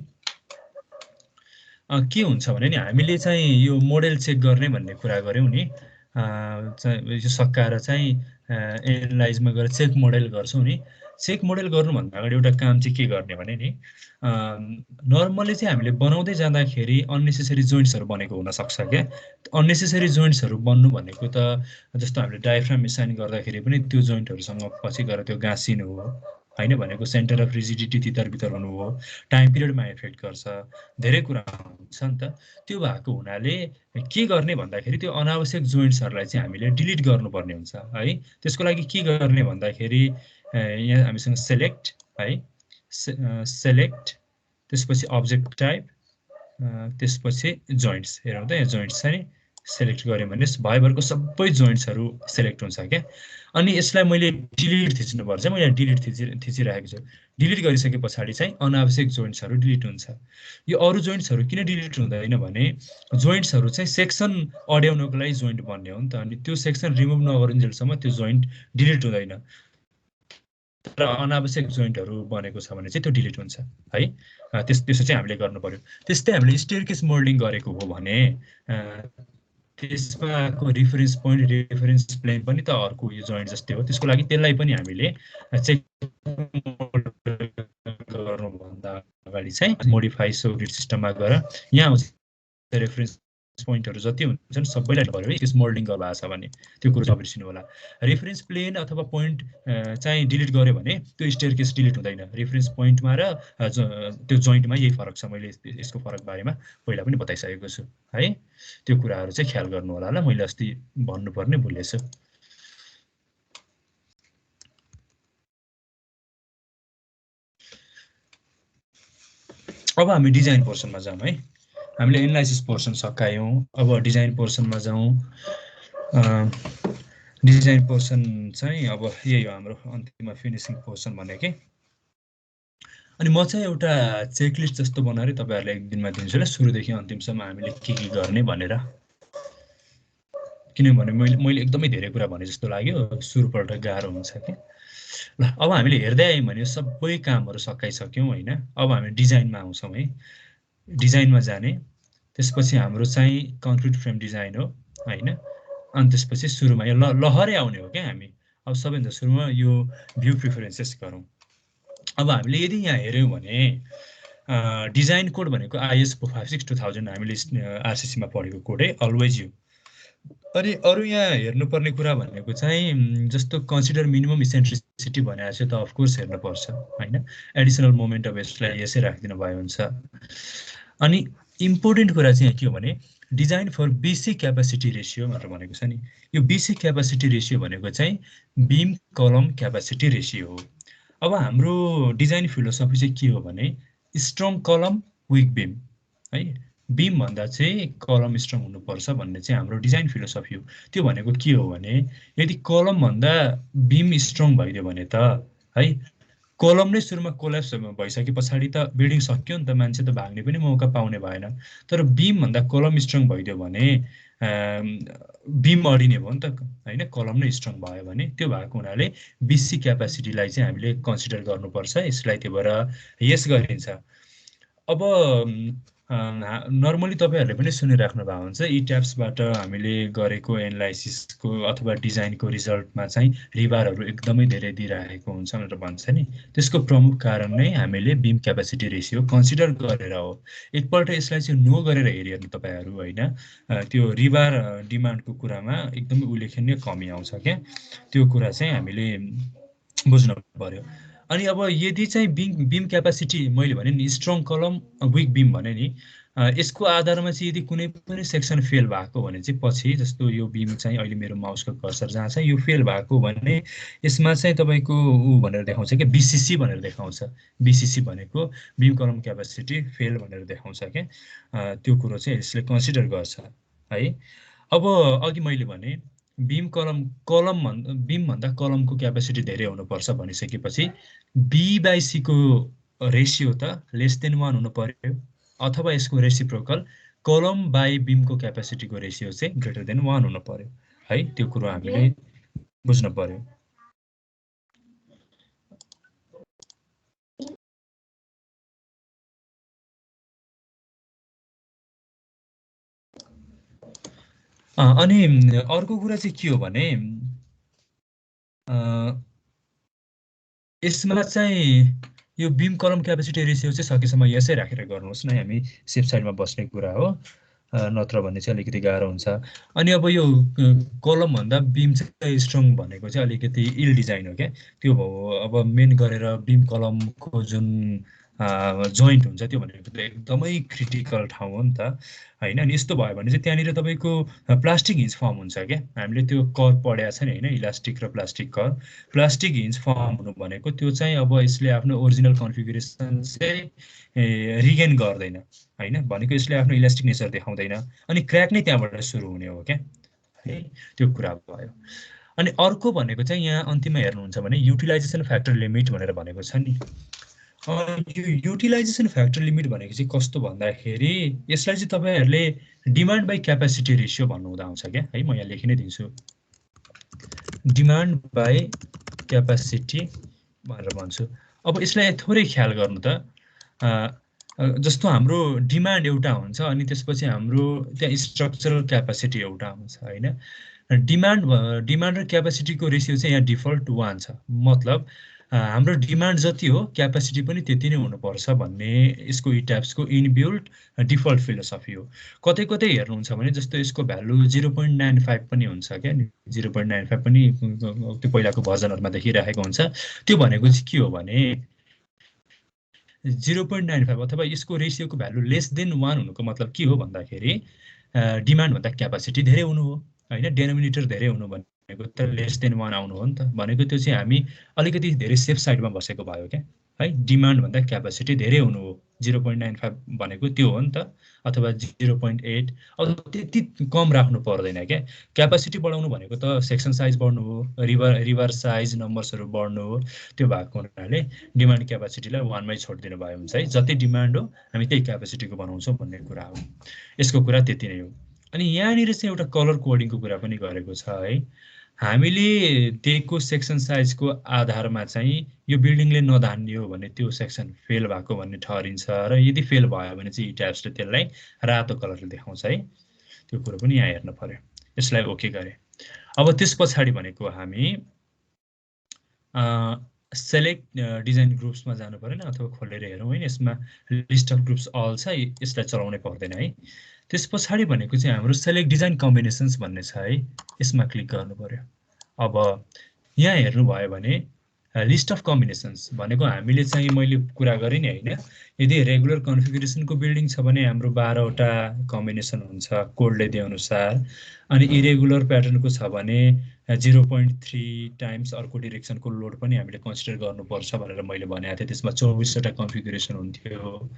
के हुन्छ भने नि हामीले चाहिँ यो मोडेल चेक गर्ने भन्ने कुरा गर्यौं नि यो सकाएर चाहिँ एनालाइजमा गएर चेक मोडेल गर्छौं नि चेक मोडेल गर्नु भन्दा अगाडि एउटा काम चाहिँ के गर्ने भने नि नर्मली चाहिँ हामीले बनाउँदै जाँदाखेरि अननेसेसरी जोइन्ट्सहरु बनेको हुन सक्छ के अननेसेसरी जोइन्ट्सहरु बन्नु भनेको त जस्तो हामीले डायफ्राम एसाइन गर्दाखेरि पनि त्यो जोइन्टहरुसँग पछि गएर त्यो गाँसिनु हो हैन भनेको सेन्टर अफ रिजिडिटी तितर बितर हुनु हो टाइम पिरियडमा इफेक्ट गर्छ धेरै कुरा हुन्छ नि त त्यो भएको हुनाले के गर्ने भन्दाखेरि त्यो अनावश्यक जोइन्ट्सहरुलाई चाहिँ हामीले डिलिट गर्नुपर्ने हुन्छ है त्यसको लागि के गर्ने भन्दाखेरि यहाँ हामीसँग सेलेक्ट है सेलेक्ट त्यसपछि अब्जेक्ट टाइप त्यसपछि जोइन्ट्स हेरौं त यहाँ जोइन्ट्स छ नि सेलेक्ट गर्यो भने भयभरको सबै जोइन्ट्सहरु सेलेक्ट हुन्छ के अनि यसलाई मैले डिलिट थिच्नु पर्छ मैले डिलिट थिचिरहेको छु डिलिट गरिसके पछाडी चाहिँ अनावश्यक जोइन्ट्सहरु डिलिट हुन्छ यो अरु जोइन्ट्सहरु किन डिलिट हुँदैन भने जोइन्ट्सहरु चाहिँ सेक्सन अड्याउनको लागि जोइन्ट बन्ने हो नि त अनि त्यो सेक्सन रिमुभ नगरुन्जेलसम्म त्यो जोइन्ट डिलिट हुँदैन तर अनावश्यक जोइन्टहरु बनेको छ भने चाहिँ त्यो डिलिट हुन्छ है त्यसो चाहिँ हामीले गर्नु पर्यो त्यस्तै हामीले स्टेयरकेस मोल्डिङ गरेको हो भने त्यसमाको रेफरेन्स पोइन्ट रेफरेन्स प्लेन पनि त अर्को यो जोइन्ट जस्तै हो त्यसको लागि त्यसलाई पनि हामीले चेक गर्नुभन्दा अगाडि चाहिँ मोडिफाई सोर्टेड सिस्टममा गएर यहाँ आउँछ रेफरेन्स पोइन्टहरु जति हुन्छन् सबैलाई पर्यो है त्यस मोल्डिङ गर्नु भएको छ भने त्यो कुरो नबिर्सिनु होला रेफरेन्स प्लेन अथवा पोइन्ट चाहिँ डिलिट गर्यो भने त्यो स्टेयरकेस डिलिट हुँदैन रेफरेन्स पोइन्टमा र त्यो जोइन्टमा यही फरक छ मैले यसको फरक बारेमा पहिला पनि बताइसकेको छु है त्यो कुराहरु चाहिँ ख्याल गर्नु होला ल मैले अस्ति भन्नुपर्ने भुलेछु अब हामी डिजाइन पोर्सनमा जाउँ है हामीले एनालाइसिस पोर्सन सकायौं अब डिजाइन पोर्सनमा जाउँ डिजाइन पोर्सन चाहिँ अब यही हो हाम्रो अन्तिममा फिनिशिङ पोर्सन भनेकै अनि म चाहिँ एउटा चेकलिस्ट जस्तो बनाएर तपाईहरुलाई एक दिनमा दिन्छु ल सुरुदेखि अन्तिमसम्म हामीले के गर्ने भनेर किनभने मैले एकदमै धेरै कुरा भने जस्तो लाग्यो सुरुपल्ट गाह्रो हुन्छ के ल अब हामीले हेर्दै आयौं भने सबै कामहरु सकाइसक्यौं हैन अब हामी डिजाइनमा आउँछौं है डिजाइनमा जाने त्यसपछि हाम्रो चाहिँ कन्क्रिट फ्रेम डिजाइन हो हैन अनि त्यसपछि सुरुमा यो लहरै आउने हो के हामी अब सबैभन्दा सुरुमा यो भ्यू प्रेफरेन्सेस गरौँ अब हामीले यदि यहाँ हेर्यौं भने डिजाइन कोड भनेको IS 456-2000 हामीले RCC मा पढेको कोड है अलवेज यु अनि अरु यहाँ हेर्नुपर्ने कुरा भनेको चाहिँ जस्तो कन्सिडर मिनिमम इसेन्ट्रिसिटी भनेको चाहिँ त अफ कोर्स हेर्नु पर्छ हैन एडिसनल मोमेन्ट अफ यसलाई यसै राख्दिनु भयो हुन्छ अनि इम्पोर्टेन्ट कुरा चाहिँ के हो भने design for BC capacity ratio भनेर भनेको छ नि यो BC क्यापासिटी रेशियो भनेको चाहिँ बीम कलम क्यापासिटी रेशियो हो अब हाम्रो डिजाइन फिलोसफी चाहिँ के हो भने स्ट्रङ कलम विक बीम है बीम भन्दा चाहिँ कलम स्ट्रङ हुनुपर्छ भन्ने चाहिँ हाम्रो डिजाइन फिलोसफी हो त्यो भनेको के हो भने यदि कलम भन्दा बीम स्ट्रङ भइदियो भने त है कलम नै सुरुमा कोल्याप्स भइसके पछाडी त बिल्डिङ सक्यो नि त मान्छे त भाग्ने पनि मौका पाउने भएन तर बीम भन्दा कलम स्ट्रङ भइदियो भने बीम अडिने भयो नि त हैन कलम नै स्ट्रङ भयो भने त्यो भएको हुनाले BC क्यापासिटीलाई चाहिँ हामीले कन्सिडर गर्नुपर्छ यसलाई त्यो भएर यस गरिन्छ अब नर्मली तपाईहरुले पनि सुनिराख्नु भएको हुन्छ ई ट्याप्सबाट हामीले गरेको एनालाइसिसको अथवा डिजाइनको रिजल्टमा चाहिँ रिबारहरु एकदमै धेरै दिइराखेको हुन्छ भनेर भन्छ नि त्यसको प्रमुख कारण नै हामीले बीम क्यापासिटी रेशियो कन्सिडर गरेर हो एकपल्ट यसलाई चाहिँ नो गरेर हेरिहेर्नु तपाईहरु हैन त्यो रिबार डिमान्डको कुरामा एकदमै उल्लेखनीय कमी आउँछ के त्यो कुरा चाहिँ हामीले बुझ्नु पर्यो अनि अब यदि चाहिँ बीम क्यापासिटी मैले भने नि स्ट्रङ कलम विक बीम भने नि यसको आधारमा चाहिँ यदि कुनै पनि सेक्सन फेल भएको भने चाहिँ पछि जस्तो यो बीम चाहिँ अहिले मेरो माउसको कर्सर जहाँ छ यो फेल भएको भने यसमा चाहिँ तपाईको उ भनेर देखाउँछ के BCC भनेर देखाउँछ BCC भनेको बीम कलम क्यापासिटी फेल भनेर देखाउँछ के त्यो कुरो चाहिँ यसले कन्सिडर गर्छ है अब अघि मैले भने बीम भन्दा कलमको क्यापासिटी धेरै हुनुपर्छ भनिसकेपछि B/C को रेशियो त लेस देन 1 हुनु पर्यो अथवा यसको रेसिप्रोकल कलम बाइ बीमको क्यापासिटीको रेशियो चाहिँ ग्रेटर देन 1 हुनु पर्यो है त्यो कुरो हामीले बुझ्नु पर्यो अनि अर्को कुरा चाहिँ के हो भने यसमा चाहिँ यो बीम कलम क्यापासिटी रेशियो चाहिँ सकेसम्म यसै राखेर गर्नुहोस् न हामी सेफ साइडमा बस्ने कुरा हो नत्र भने चाहिँ अलिकति गाह्रो हुन्छ अनि अब यो कलम भन्दा बीम चाहिँ स्ट्रङ भनेको चाहिँ अलिकति इल डिजाइन हो के त्यो अब मेन गरेर बीम कलमको जुन जोइन्ट हुन्छ त्यो भनेको त एकदमै क्रिटिकल ठाउँ हो नि त हैन अनि यस्तो भयो भने चाहिँ त्यहाँनिर तपाईको प्लास्टिक हिन्ज फर्म हुन्छ के हामीले त्यो कर पढ्या छ नि हैन इलास्टिक र प्लास्टिक कर प्लास्टिक हिन्ज फर्म हुनु भनेको त्यो चाहिँ अब यसले आफ्नो ओरिजिनल कन्फिगरेसन चाहिँ रिगेन गर्दैन हैन भनेको यसले आफ्नो इलास्टिक नेचर देखाउँदैन अनि क्र्याक नै त्यहाँबाट सुरु हुने हो के है त्यो कुरा भयो अनि अर्को भनेको चाहिँ यहाँ अन्तिममा हेर्नुहुन्छ भने युटिलाइजेसन फ्याक्टर लिमिट भनेर भनेको छ नि यो युटिलाइजेसन फ्याक्टर लिमिट भनेको चाहिँ कस्तो भन्दाखेरि यसलाई चाहिँ तपाईहरुले डिमान्ड बाइ क्यापासिटी रेशियो भन्नु हुँदा आउँछ के है म यहाँ लेखि नै दिन्छु डिमान्ड बाइ क्यापासिटी भनेर भन्छु अब यसलाई थोरै ख्याल गर्नु त जस्तो हाम्रो डिमान्ड एउटा हुन्छ अनि त्यसपछि हाम्रो त्यहाँ स्ट्रक्चरल क्यापासिटी एउटा हुन्छ हैन। डिमान्ड र क्यापासिटीको रेसियो चाहिँ यहाँ डिफल्ट 1 छ। मतलब हाम्रो डिमान्ड जति हो क्यापासिटी पनि त्यति नै हुनुपर्छ भन्ने यसको इट्याप्सको इनबिल्ट डिफल्ट फिलोसफी हो। कतै कतै हेर्नुहुन्छ भने जस्तो यसको भ्यालु 0.95 पनि हुन्छ क्या, 0.95 पनि त्यो पहिलाको भर्जनहरुमा देखिराखेको हुन्छ। त्यो भनेको चाहिँ के हो भने 0.95 अथवा यसको रेसियोको भ्यालु लेस देन 1 हुनुको मतलब के हो भन्दाखेरि डिमान्ड भन्दा क्यापासिटी धेरै हुनु हो हैन। डेनोमिनेटर धेरै हुनु भनेको त लेस देन 1 आउनु हो नि त। भनेको त्यो चाहिँ हामी अलिकति धेरै सेफ साइडमा बसेको भयो क्या है। डिमान्ड भन्दा क्यापासिटी धेरै हुनु हो, 0.95 भनेको त्यो हो नि त, अथवा 0.8 अब त्यति कम राख्नु पर्दैन क्या। क्यापासिटी बढाउनु भनेको त सेक्सन साइज बढ्नु हो, रिभर साइज नम्बर्सहरु बढ्नु हो। त्यो भएको हुनाले डिमान्ड क्यापासिटीलाई 1 मै छोड्दिनु भयो हुन्छ है। जति डिमान्ड हो हामी त्यही क्यापासिटीको बनाउँछौँ भन्ने कुरा हो। यसको कुरा त्यति नै हो। अनि यहाँनिर चाहिँ एउटा कलर कोडिङको कुरा पनि गरेको छ है। हामीले दिएको सेक्सन साइजको आधारमा चाहिँ यो बिल्डिङले नधान्ने हो भने त्यो सेक्सन फेल भएको भन्ने ठहरिन्छ र यदि फेल भयो भने चाहिँ इट्याप्सले त्यसलाई रातो कलरले देखाउँछ है। त्यो कुरा पनि यहाँ हेर्नु पर्यो। यसलाई ओके गरे। अब त्यसपछि भनेको हामी सेलेक्ट डिजाइन ग्रुप्समा जानु पर्दैन अथवा खोलेर हेरौँ हैन। यसमा लिस्ट अफ ग्रुप्स अल छ, यसलाई चलाउनै पर्दैन है। त्यसपछि भनेको चाहिँ हाम्रो सेलेक्ट डिजाइन कम्बिनेसन्स भन्ने छ है। यसमा क्लिक गर्नु पर्यो। अब यहाँ हेर्नु भयो भने लिस्ट अफ कम्बिनेसन्स भनेको हामीले चाहिँ मैले कुरा गरेँ नि हैन। यदि रेगुलर कन्फिगरेसनको बिल्डिङ छ भने हाम्रो 12 वटा कम्बिनेसन हुन्छ कोडले दिए अनुसार। अनि इरेगुलर प्याटर्नको छ भने 0.3 टाइम्स अर्को डिरेक्सनको लोड पनि हामीले कन्सिडर गर्नुपर्छ भनेर मैले भनेको थिएँ। त्यसमा 24 वटा कन्फिगरेसन हुन्थ्यो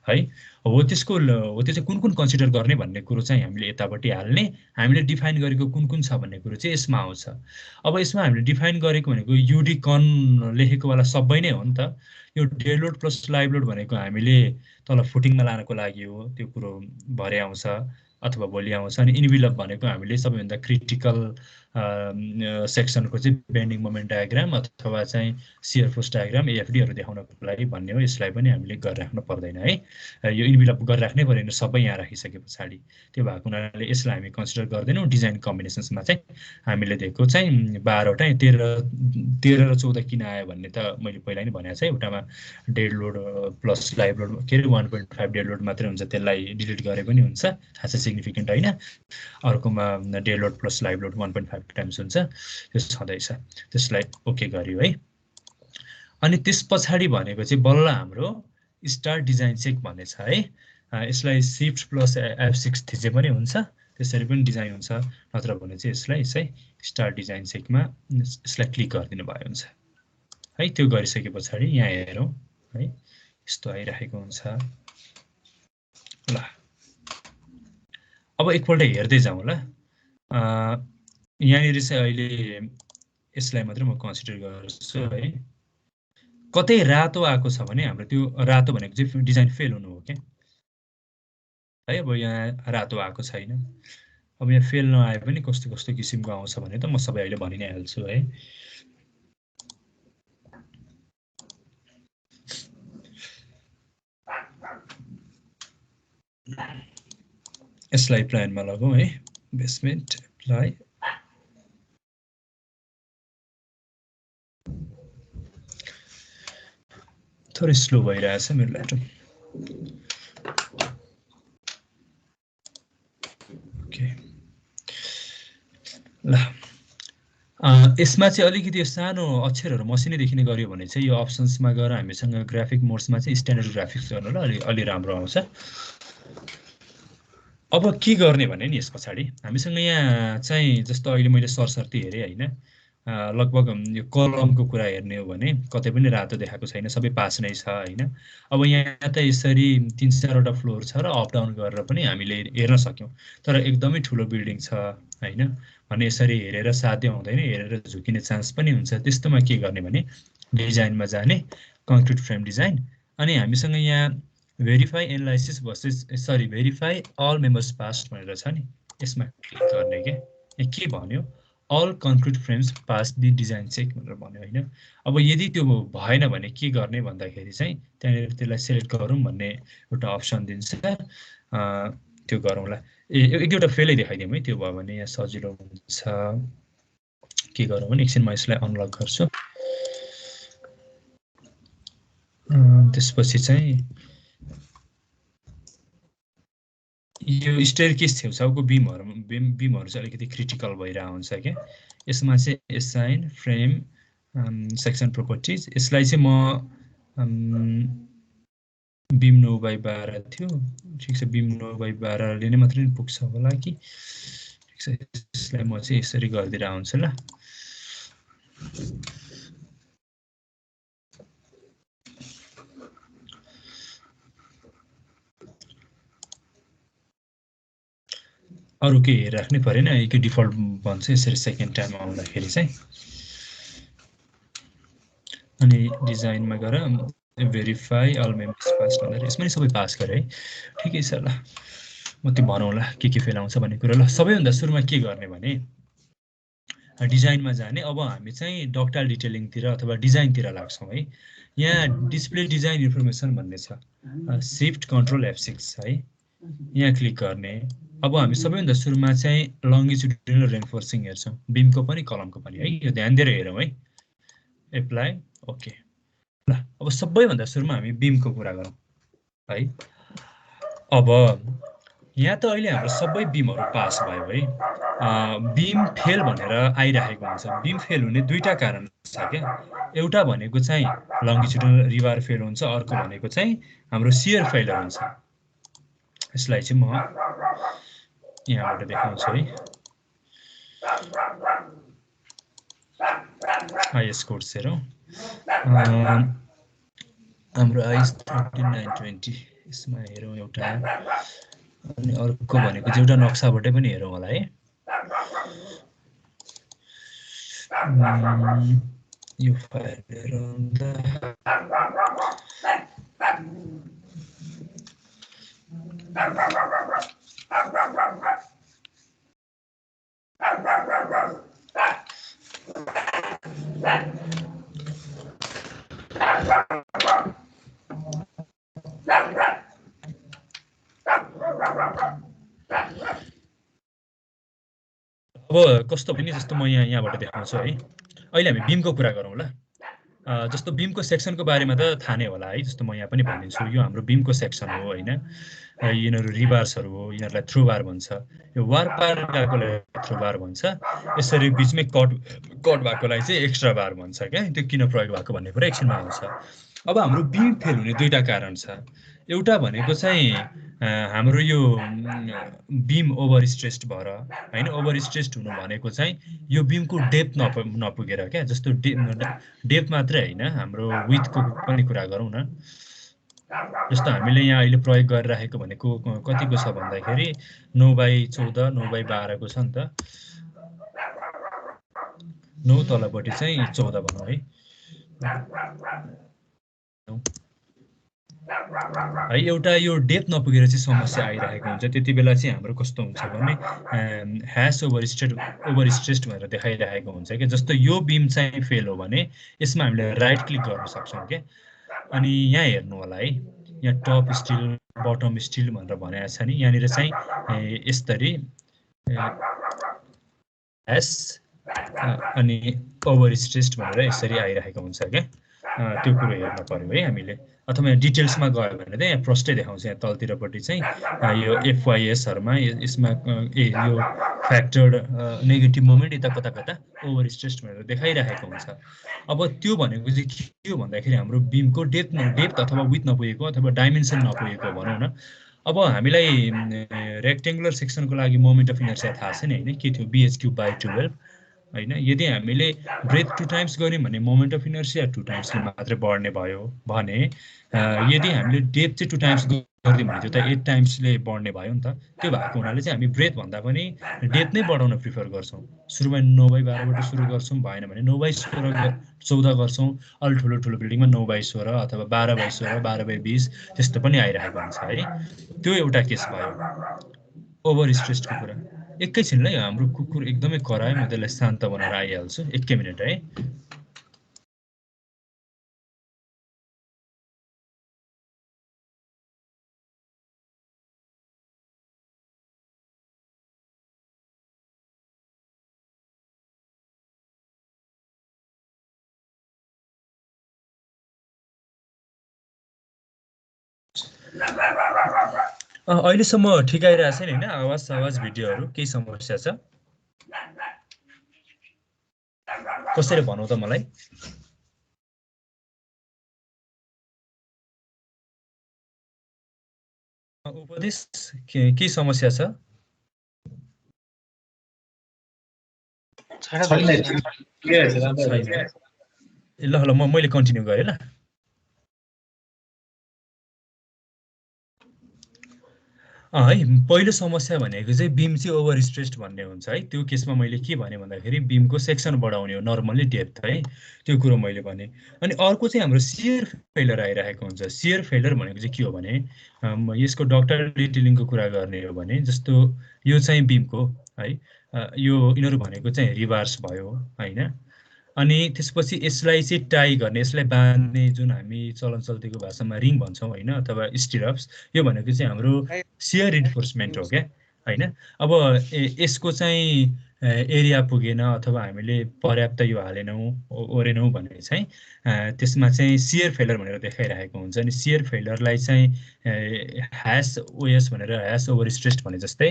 है। हो त्यसको हो त्यो चाहिँ कुन कुन कन्सिडर गर्ने भन्ने कुरो चाहिँ हामीले यतापट्टि हाल्ने। हामीले डिफाइन गरेको कुन कुन छ भन्ने कुरो चाहिँ यसमा आउँछ। अब यसमा हामीले डिफाइन गरेको भनेको युडी कन लेखेको वाला सबै नै हो नि त। यो dead load plus live load भनेको हामीले तल फुटिङमा लानको लागि हो, त्यो कुरो भरे आउँछ अथवा भोलि आउँछ। अनि इन्भलप भनेको हामीले सबैभन्दा क्रिटिकल सेक्सनको चाहिँ बेन्डिङ मोमेन्ट डायग्राम अथवा चाहिँ शियर फोर्स डायग्राम एएफडीहरु देखाउनको लागि भन्ने हो। यसलाई पनि हामीले गरिराख्नु पर्दैन है। यो इन्भलप गरिराख्नै पर्दैन, सबै यहाँ राखिसके पछाडि। त्यो भएको हुनाले यसलाई हामी कन्सिडर गर्दैनौँ। डिजाइन कम्बिनेसन्समा चाहिँ हामीले दिएको चाहिँ 12 वटा 13 र 14 किन आयो भन्ने त मैले पहिला नै भनेको छु। एउटामा dead load plus live load के अरे 1.5 डेड लोड मात्रै हुन्छ, त्यसलाई डिलिट गरे पनि हुन्छ, खासै सिग्निफिकेन्ट होइन। अर्कोमा dead load plus live load 1.5 times हुन्छ, त्यो छँदैछ। त्यसलाई ओके गर्यो है। अनि त्यसपछि भनेको चाहिँ बल्ल हाम्रो स्टार्ट डिजाइन चेक भन्ने छ है। यसलाई शिफ्ट प्लस F6 थिचे पनि हुन्छ, त्यसरी पनि डिजाइन हुन्छ। नत्र भने चाहिँ यसलाई स्टार्ट डिजाइन चेकमा यसलाई क्लिक गरिदिनु भयो हुन्छ है। त्यो गरिसके पछाडि यहाँ हेरौँ है, यस्तो आइराखेको हुन्छ। ल अब एकपल्ट हेर्दै जाउँ ल। यहाँनिर चाहिँ अहिले यसलाई मात्रै म कन्सिडर गर्छु है। कतै रातो आएको छ भने हाम्रो त्यो रातो भनेको चाहिँ डिजाइन फेल हुनु हो क्या है। अब यहाँ रातो आएको छैन। अब यहाँ फेल नआए पनि कस्तो कस्तो किसिमको आउँछ भने त म सबै अहिले भनि नै हाल्छु है। यसलाई प्लानमा लगाउँ है। बेसमेन्ट एप्लाई थोरै स्लो भइरहेछ मेरो ल्यापटप। ओके ल, यसमा चाहिँ अलिकति यो सानो अक्षरहरू मसिनै देखिने गर्यो भने चाहिँ यो अप्सन्समा गएर हामीसँग ग्राफिक मोड्समा चाहिँ स्ट्यान्डर्ड ग्राफिक्स गर्नु ल अलि राम्रो आउँछ। अब के गर्ने भने नि यस पछाडि हामीसँग यहाँ चाहिँ जस्तो अहिले मैले सरसर्ती हेरेँ हैन। लगभग यो कलमको कुरा हेर्ने हो भने कतै पनि रातो देखाएको छैन, सबै पास नै छ हैन। अब यहाँ त यसरी 3-4 वटा फ्लोर छ र अप डाउन गरेर पनि हामीले हेर्न सक्यौं। तर एकदमै ठुलो बिल्डिङ छ हैन भने यसरी हेरेर साध्य हुँदैन, हेरेर झुकिने चान्स पनि हुन्छ। त्यस्तोमा के गर्ने भने डिजाइनमा जाने, कन्क्रिट फ्रेम डिजाइन, अनि हामीसँग यहाँ verify analysis versus verify all members passed भनेर छ नि, यसमा क्लिक गर्ने के। के भन्यो, all concrete frames pass the design check भनेर भन्यो हैन। अब यदि त्यो भएन भने के गर्ने भन्दाखेरि चाहिँ त्यहाँनिर त्यसलाई सिलेक्ट गरौँ भन्ने एउटा अप्सन दिन्छ। त्यो गरौँला। एक दुईवटा फेलै देखाइदिउँ है, त्यो भयो भने यहाँ सजिलो हुन्छ। के गरौँ भने एकछिन म यसलाई अनलक गर्छु। त्यसपछि चाहिँ यो स्टेयरकेस छेउछाउको बीमहरु चाहिँ अलिकति क्रिटिकल भइरहेको हुन्छ के। यसमा चाहिँ एसाइन फ्रेम सेक्सन प्रोपर्टिज, यसलाई चाहिँ म बीम 9/12 थियो। ठीक छ, बीम 9/12 ले नै मात्रै पुग्छ होला कि। ठीक छ, यसलाई म चाहिँ यसरी गर्दिरा हुन्छ ल। अरु के राख्नै परेन, यही डिफल्ट भन्छ यसरी सेकेन्ड टाइम आउँदाखेरि चाहिँ। अनि डिजाइनमा गएर भेरिफाई अल मेम्बर्स पास भनेर यसमा नि सबै पास गरे है। ठिकै छ ल, म त्यो भनौँला के फेल आउँछ भन्ने कुरा। ल सबैभन्दा सुरुमा के गर्ने भने डिजाइनमा जाने। अब हामी चाहिँ डक्टाइल डिटेलिङतिर अथवा डिजाइनतिर लाग्छौँ है। यहाँ डिस्प्ले डिजाइन इन्फर्मेसन भन्ने छ, शिफ्ट कन्ट्रोल F6 है, यहाँ क्लिक गर्ने। अब हामी सबैभन्दा सुरुमा चाहिँ लङ्गिट्युडिनल रेन्फोर्सिङ हेर्छौँ, बीमको पनि कलमको पनि है। यो ध्यान दिएर हेरौँ है। Apply, okay. ल अब सबैभन्दा सुरुमा हामी बीमको कुरा गरौँ है। अब यहाँ त अहिले हाम्रो सबै बीमहरु पास भयो है। बीम फेल भनेर आइराखेको हुन्छ। बीम फेल हुने दुईटा कारण छ क्या। एउटा भनेको चाहिँ लङ्गिट्युडिनल रिबार फेल हुन्छ, अर्को भनेको चाहिँ हाम्रो शियर फेलर हुन्छ। यसलाई चाहिँ म यहाँबाट देखाउँछु है। आइएस कोड हेरौँ। हाम्रो आइएस 13920 यसमा हेरौँ एउटा। अनि अर्को भनेको चाहिँ एउटा नक्साबाटै पनि हेरौँ होला है। यो फाइल हेरौँदा अब कस्तो पनि जस्तो म यहाँबाट देखाउँछु है। अहिले हामी बीमको कुरा गरौँ ल। जस्तो बीमको सेक्सनको बारेमा त थाहा नै होला है। जस्तो म यहाँ पनि भनिदिन्छु, यो हाम्रो बीमको सेक्सन हो हैन। यिनीहरू रिबार्सहरू हो, यिनीहरूलाई थ्रो बार भन्छ। यो वार पार गएकोलाई थ्रो बार भन्छ। यसरी बीचमै कट भएकोलाई चाहिँ एक्स्ट्रा बार भन्छ क्या। त्यो किन प्रयोग भएको भन्ने कुरा एकछिनमा आउँछ। अब हाम्रो बीम फेल हुने दुईटा कारण छ। एउटा भनेको चाहिँ हाम्रो यो बीम ओभर स्ट्रेस्ड भएर हैन। ओभर स्ट्रेस्ड हुनु भनेको चाहिँ यो बीमको डेप्थ नपुगेर क्या। जस्तो डेप्थ मात्रै हैन, हाम्रो विड्थको पनि कुरा गरौँ न। जस्तो हामीले यहाँ अहिले प्रयोग गरिरहेको भनेको कतिको छ भन्दाखेरि 9/14 9/12 को छ नि त। 9 तलपट्टि चाहिँ 14 भनौँ है। है एउटा यो डेप्थ नपुगेर चाहिँ समस्या आइरहेको हुन्छ। त्यति बेला चाहिँ हाम्रो कस्तो हुन्छ भने ह्यास ओभर स्ट्रेस्ड भनेर देखाइरहेको हुन्छ क्या। जस्तो यो बीम चाहिँ फेल हो भने यसमा हामीले राइट क्लिक गर्न सक्छौँ क्या। अनि यहाँ हेर्नु होला है, यहाँ टप स्टिल बटम स्टिल भनेर भनेको छ नि। यहाँनिर चाहिँ यसरी ह्यास अनि ओभर स्ट्रेस्ड भनेर यसरी आइरहेको हुन्छ क्या। त्यो कुरो हेर्न पर्यो है हामीले। अथवा यहाँ डिटेल्समा गयो भने चाहिँ यहाँ प्रष्टै देखाउँछ। यहाँ तलतिरपट्टि चाहिँ यो FYSहरुमा यसमा यो फ्याक्टर्ड नेगेटिभ मोमेन्ट यता कता ओभर स्ट्रेस्ड भनेर देखाइरहेको हुन्छ। अब त्यो भनेको चाहिँ के हो भन्दाखेरि हाम्रो बीमको डेप्थ अथवा विड्थ नपुगेको अथवा डाइमेन्सन नपुगेको भनौँ न। अब हामीलाई रेक्टेङ्गुलर सेक्सनको लागि मोमेन्ट अफ इनर्सिया थाहा छ नि हैन, के थियो BH3/12 हैन। यदि हामीले ब्रेथ 2 टाइम्स गर्यौं भने मोमेन्ट अफ इनर्सिया 2 टाइम्सले मात्रै बढ्ने भयो भने यदि हामीले डेप्थ चाहिँ 2 टाइम्स गर्दियौं भने त्यो त 8 टाइम्सले बढ्ने भयो नि त। त्यो भएको हुनाले चाहिँ हामी ब्रेथ भन्दा पनि डेप्थ नै बढाउन प्रिफर गर्छौं। सुरुमा 9/12 बाट सुरु गर्छौं, भएन भने 9/14 गर्छौं। अलि ठुलो बिल्डिङमा 9/16 अथवा 12/16 12/20 त्यस्तो पनि आइरहेको हुन्छ है। त्यो एउटा केस भयो ओभर स्ट्रेस्डको कुरा। एकैछिनलाई हाम्रो कुकुर एकदमै करायो, म त्यसलाई शान्त बनाएर आइहाल्छु। 1 मिनेट है। अहिलेसम्म ठिक आइरहेछ नि हैन? आवाज भिडियोहरु केही समस्या छ? कसैले भनौ त मलाई। उपदेश के समस्या छ? छैन। ल मैले कन्टिन्यू गरेँ ल। है पहिलो समस्या भनेको चाहिँ बीम चाहिँ ओभर स्ट्रेस्ड भन्ने हुन्छ है। त्यो केसमा मैले के भने भन्दाखेरि बीमको सेक्सन बढाउने हो, नर्मली डेप्थ है, त्यो कुरो मैले भने। अनि अर्को चाहिँ हाम्रो शियर फेलर आइरहेको हुन्छ। शियर फेलर भनेको चाहिँ के हो भने यसको डक्टर डिटेलिङको कुरा गर्ने हो भने जस्तो यो चाहिँ बीमको है, यो यिनीहरू भनेको चाहिँ रिभार्स भयो हैन। अनि त्यसपछि यसलाई चाहिँ टाई गर्ने, यसलाई बाँध्ने जुन हामी चलन चल्तीको भाषामा रिङ भन्छौँ हैन, अथवा स्टिरप्स, यो भनेको चाहिँ हाम्रो शियर इन्फोर्समेन्ट हो क्या हैन। अब यसको चाहिँ एरिया पुगेन अथवा हामीले पर्याप्त यो हालेनौँ ओरेनौँ भने चाहिँ त्यसमा चाहिँ शियर फेलर भनेर देखाइरहेको हुन्छ। अनि शियर फेलरलाई चाहिँ ह्यास ओएस भनेर, ह्यास ओभर स्ट्रेस्ड भने जस्तै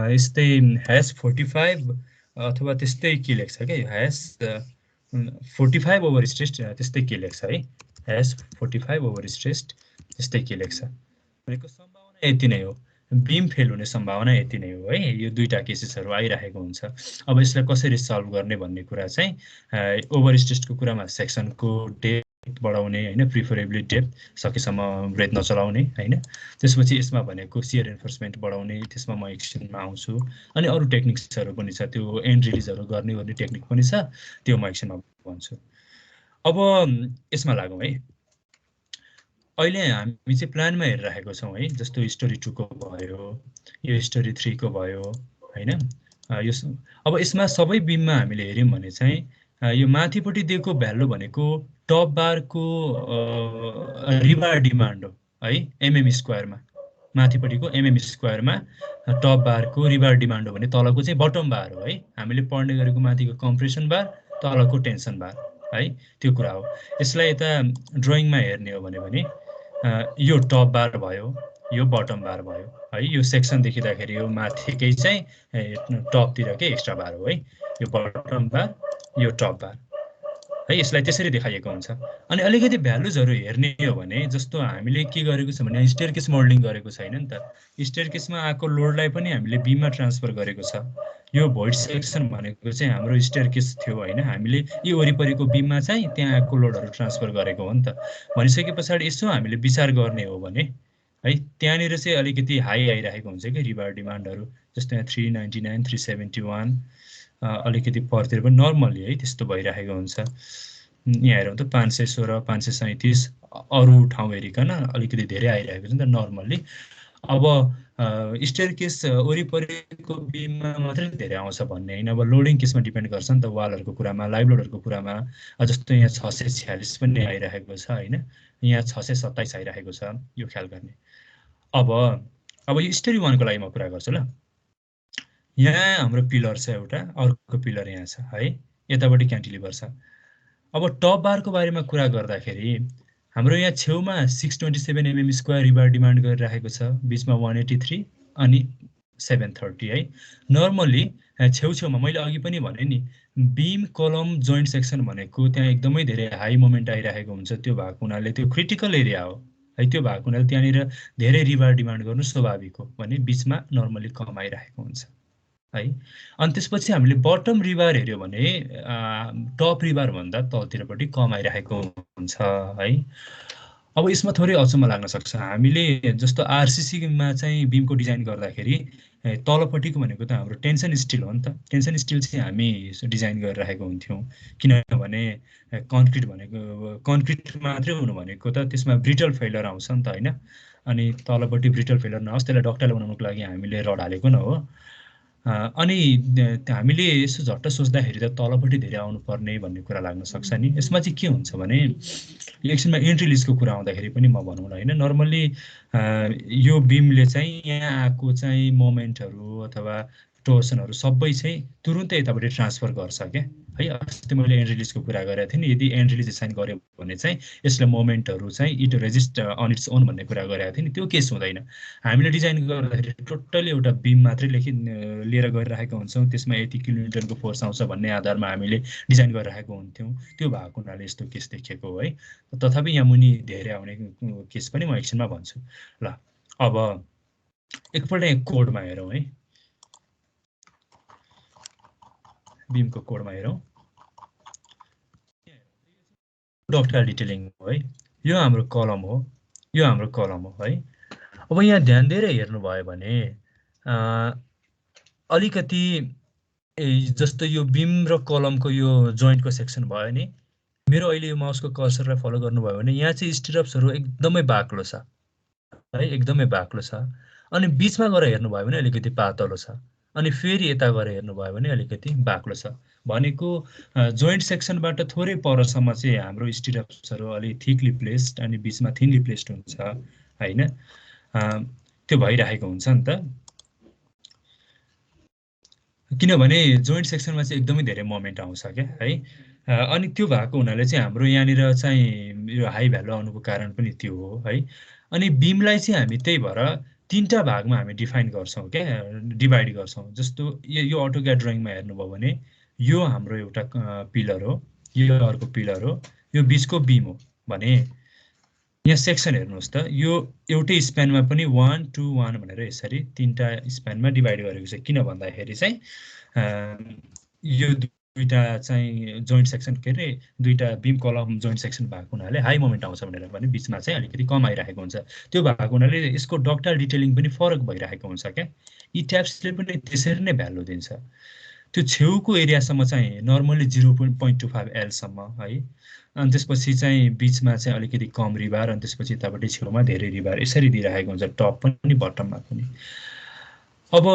यस्तै ह्यास 45 अथवा त्यस्तै के लेख्छ क्या, ह्यास 45 ओभर स्ट्रेस्ड त्यस्तै के लेख्छ है, ह्यास 45 ओभर स्ट्रेस्ड त्यस्तै के लेख्छ भनेको सम्भावना यति नै हो। बीम फेल हुने सम्भावना यति नै हो है। यो दुईटा केसेसहरू आइरहेको हुन्छ। अब यसलाई कसरी सल्भ गर्ने भन्ने कुरा चाहिँ ओभर स्ट्रेस्डको कुरामा सेक्सनको डेप्थ बढाउने हैन, प्रिफरेबली डेप्थ सकेसम्म ब्रेथ नचलाउने हैन। त्यसपछि यसमा भनेको शियर इन्फोर्समेन्ट बढाउने, त्यसमा म एकछिनमा आउँछु। अनि अरू टेक्निक्सहरू पनि छ, त्यो एन्ड रिलिजहरू गर्ने टेक्निक पनि छ, त्यो म एकछिनमा भन्छु। अब यसमा लागौँ है। अहिले हामी चाहिँ प्लानमा हेरिरहेको छौँ है, जस्तो स्टोरी 2 को भयो, यो स्टोरी 3 को भयो हैन। यो अब यसमा सबै बीममा हामीले हेर्यौँ भने चाहिँ यो माथिपट्टि दिएको भ्यालु भनेको टप बारको रिबार डिमान्ड हो है, एमएम स्क्वायरमा। माथिपट्टिको एमएम स्क्वायरमा टप बारको रिबार डिमान्ड हो भने तलको चाहिँ बटम बार हो है। हामीले पढ्ने गरेको माथिको कम्प्रेसन बार, तलको टेन्सन बार है, त्यो कुरा हो। यसलाई यता ड्रइङमा हेर्ने हो भने यो टप बार भयो, यो बटम बार भयो है। यो सेक्सन देखिँदाखेरि यो माथिकै चाहिँ टपतिरकै एक्स्ट्रा बार हो है, यो बटम बार, यो टप बार है। यसलाई त्यसरी देखाइएको हुन्छ। अनि अलिकति भ्यालुजहरू हेर्ने हो भने जस्तो हामीले के गरेको छ भने स्टेयरकेस मोल्डिङ गरेको छैन नि त। स्टेयरकेसमा आएको लोडलाई पनि हामीले बीममा ट्रान्सफर गरेको छ। यो भोइड सेक्सन भनेको चाहिँ हाम्रो स्टेयरकेस थियो हैन, हामीले यो वरिपरिको बीममा चाहिँ त्यहाँ आएको लोडहरू ट्रान्सफर गरेको हो नि त। भनिसके पछाडि यसो हामीले विचार गर्ने हो भने है, त्यहाँनिर चाहिँ अलिकति हाई आइरहेको हुन्छ कि रिबार डिमान्डहरू, जस्तो यहाँ 399 371 अलिकति परतिर पनि नर्मली है त्यस्तो भइरहेको हुन्छ। यहाँ हेरौँ त 516 537 अरू ठाउँ हेरिकन अलिकति धेरै आइरहेको छ नि त नर्मली। अब स्टेयरकेस वरिपरिको बीममा मात्रै धेरै आउँछ भन्ने हैन, अब लोडिङ केसमा डिपेन्ड गर्छ नि त, वालहरूको कुरामा, लाइभ लोडहरूको कुरामा। जस्तो यहाँ 646 पनि आइरहेको छ हैन, यहाँ 627 आइरहेको छ, यो ख्याल गर्ने। अब यो स्टोरी 1 को लागि म कुरा गर्छु ल। यहाँ हाम्रो पिलर छ एउटा, अर्को पिलर यहाँ छ है, यतापट्टि क्यान्टिलिभर छ। अब टप बारको बारेमा कुरा गर्दाखेरि हाम्रो यहाँ छेउमा 627 mm स्क्वायर रिबार डिमान्ड गरिरहेको छ, बिचमा 183 अनि 730 है। नर्मली छेउछेउमा मैले अघि पनि भने नि, बीम कलम जोइन्ट सेक्सन भनेको त्यहाँ एकदमै धेरै हाई मोमेन्ट आइरहेको हुन्छ। त्यो भएको हुनाले त्यो क्रिटिकल एरिया हो है, त्यो भएको हुनाले त्यहाँनिर धेरै रिबार डिमान्ड गर्नु स्वाभाविक हो भने बिचमा नर्मली कम आइरहेको हुन्छ है। अनि त्यसपछि हामीले बटम रिबार हेर्यो भने टप रिबार भन्दा तलतिरपट्टि कम आइरहेको हुन्छ है। अब यसमा थोरै अचम्म लाग्न सक्छ। हामीले जस्तो आरसीसीमा चाहिँ बीमको डिजाइन गर्दाखेरि तलपट्टिको भनेको त हाम्रो टेन्सन स्टिल हो नि त। टेन्सन स्टिल चाहिँ हामी डिजाइन गरिरहेको हुन्थ्यौँ, किनभने कन्क्रिट भनेको कन्क्रिट मात्रै हुनु भनेको त त्यसमा ब्रिटल फेलर आउँछ नि त हैन। अनि तलपट्टि ब्रिटल फेलर नहोस् त्यसलाई डक्टाइल बनाउनुको लागि हामीले रड हालेको न हो। अनि हामीले यसो झट्ट सोच्दाखेरि त तलपट्टि धेरै आउनुपर्ने भन्ने कुरा लाग्न सक्छ नि। यसमा चाहिँ के हुन्छ भने एकछिनमा एन्ट्री लिस्टको कुरा आउँदाखेरि पनि म भनौँला होइन, नर्मल्ली यो बिमले चाहिँ यहाँ आएको चाहिँ मोमेन्टहरू अथवा टोर्सनहरू सबै चाहिँ तुरुन्तै यतापट्टि ट्रान्सफर गर्छ क्या है। अस्ति मैले एन्ट्री लिस्टको कुरा गरेको थिएँ नि, यदि एन्ट्री लिस्ट साइन गऱ्यो भने चाहिँ यसले मोमेन्टहरू चाहिँ it resist on its own भन्ने कुरा गरेको थिएँ नि, त्यो केस हुँदैन। हामीले डिजाइन गर्दाखेरि टोटल्ली एउटा बिम मात्रै लिएर गइरहेको हुन्छौँ, त्यसमा यति किलोमिटरको फोर्स आउँछ भन्ने आधारमा हामीले डिजाइन गरिरहेको हुन्थ्यौँ। त्यो भएको हुनाले यस्तो केस देखिएको हो है। तथापि यहाँ मुनि धेरै आउने केस पनि म एकछिनमा भन्छु। ल अब एकपल्ट यहाँ कोडमा हेरौँ है, बिमको कोडमा हेरौँ। डक्टल डिटेलिङ हो है, यो हाम्रो कलम हो, यो हाम्रो कलम हो है। अब यहाँ ध्यान दिएर हेर्नुभयो भने अलिकति जस्तो यो बिम र कलमको यो जोइन्टको सेक्सन भयो नि, मेरो अहिले यो माउसको कर्सरलाई फलो गर्नुभयो भने यहाँ चाहिँ स्टिरप्सहरू एकदमै बाक्लो छ है, एकदमै बाक्लो छ। अनि बिचमा गएर हेर्नुभयो भने अलिकति पातलो छ, अनि फेरि यता गएर हेर्नुभयो भने अलिकति बाक्लो छ। भनेको जोइन्ट सेक्सनबाट थोरै परसम्म चाहिँ हाम्रो स्टिरप्सहरू अलिक थिकली प्लेस्ड अनि बिचमा थिनली प्लेस्ड हुन्छ होइन, त्यो भइरहेको हुन्छ नि त। किनभने जोइन्ट सेक्सनमा चाहिँ एकदमै धेरै मोमेन्ट आउँछ क्या है। अनि त्यो भएको हुनाले चाहिँ हाम्रो यहाँनिर चाहिँ यो हाई भ्यालु आउनुको कारण पनि त्यो हो है। अनि बिमलाई चाहिँ हामी त्यही भएर 3टा भागमा हामी डिफाइन गर्छौँ क्या, डिभाइड गर्छौँ। जस्तो यो अटोक्याड ड्रइङमा हेर्नुभयो भने यो हाम्रो एउटा पिलर हो, यो अर्को पिलर हो, यो बिचको बिम हो भने यहाँ सेक्सन हेर्नुहोस् त, यो एउटै स्प्यानमा पनि 1 2 1 भनेर यसरी 3टा स्प्यानमा डिभाइड गरेको छ। किन भन्दाखेरि चाहिँ यो दुईटा चाहिँ जोइन्ट सेक्सन के अरे दुईटा बिम कलम जोइन्ट सेक्सन भएको हुनाले हाई मोमेन्ट आउँछ भनेर भने बिचमा चाहिँ अलिकति कम आइरहेको हुन्छ। त्यो भएको हुनाले यसको डक्टल डिटेलिङ पनि फरक भइरहेको हुन्छ क्या। यी ट्याप्सले पनि त्यसरी नै भ्यालु दिन्छ। त्यो छेउको एरियासम्म चाहिँ नर्मली 0.25 एलसम्म है, अनि त्यसपछि चाहिँ बिचमा चाहिँ अलिकति कम रिबार, अनि त्यसपछि यतापट्टि छेउमा धेरै रिबार, यसरी दिइरहेको हुन्छ, टप पनि बटममा पनि। अब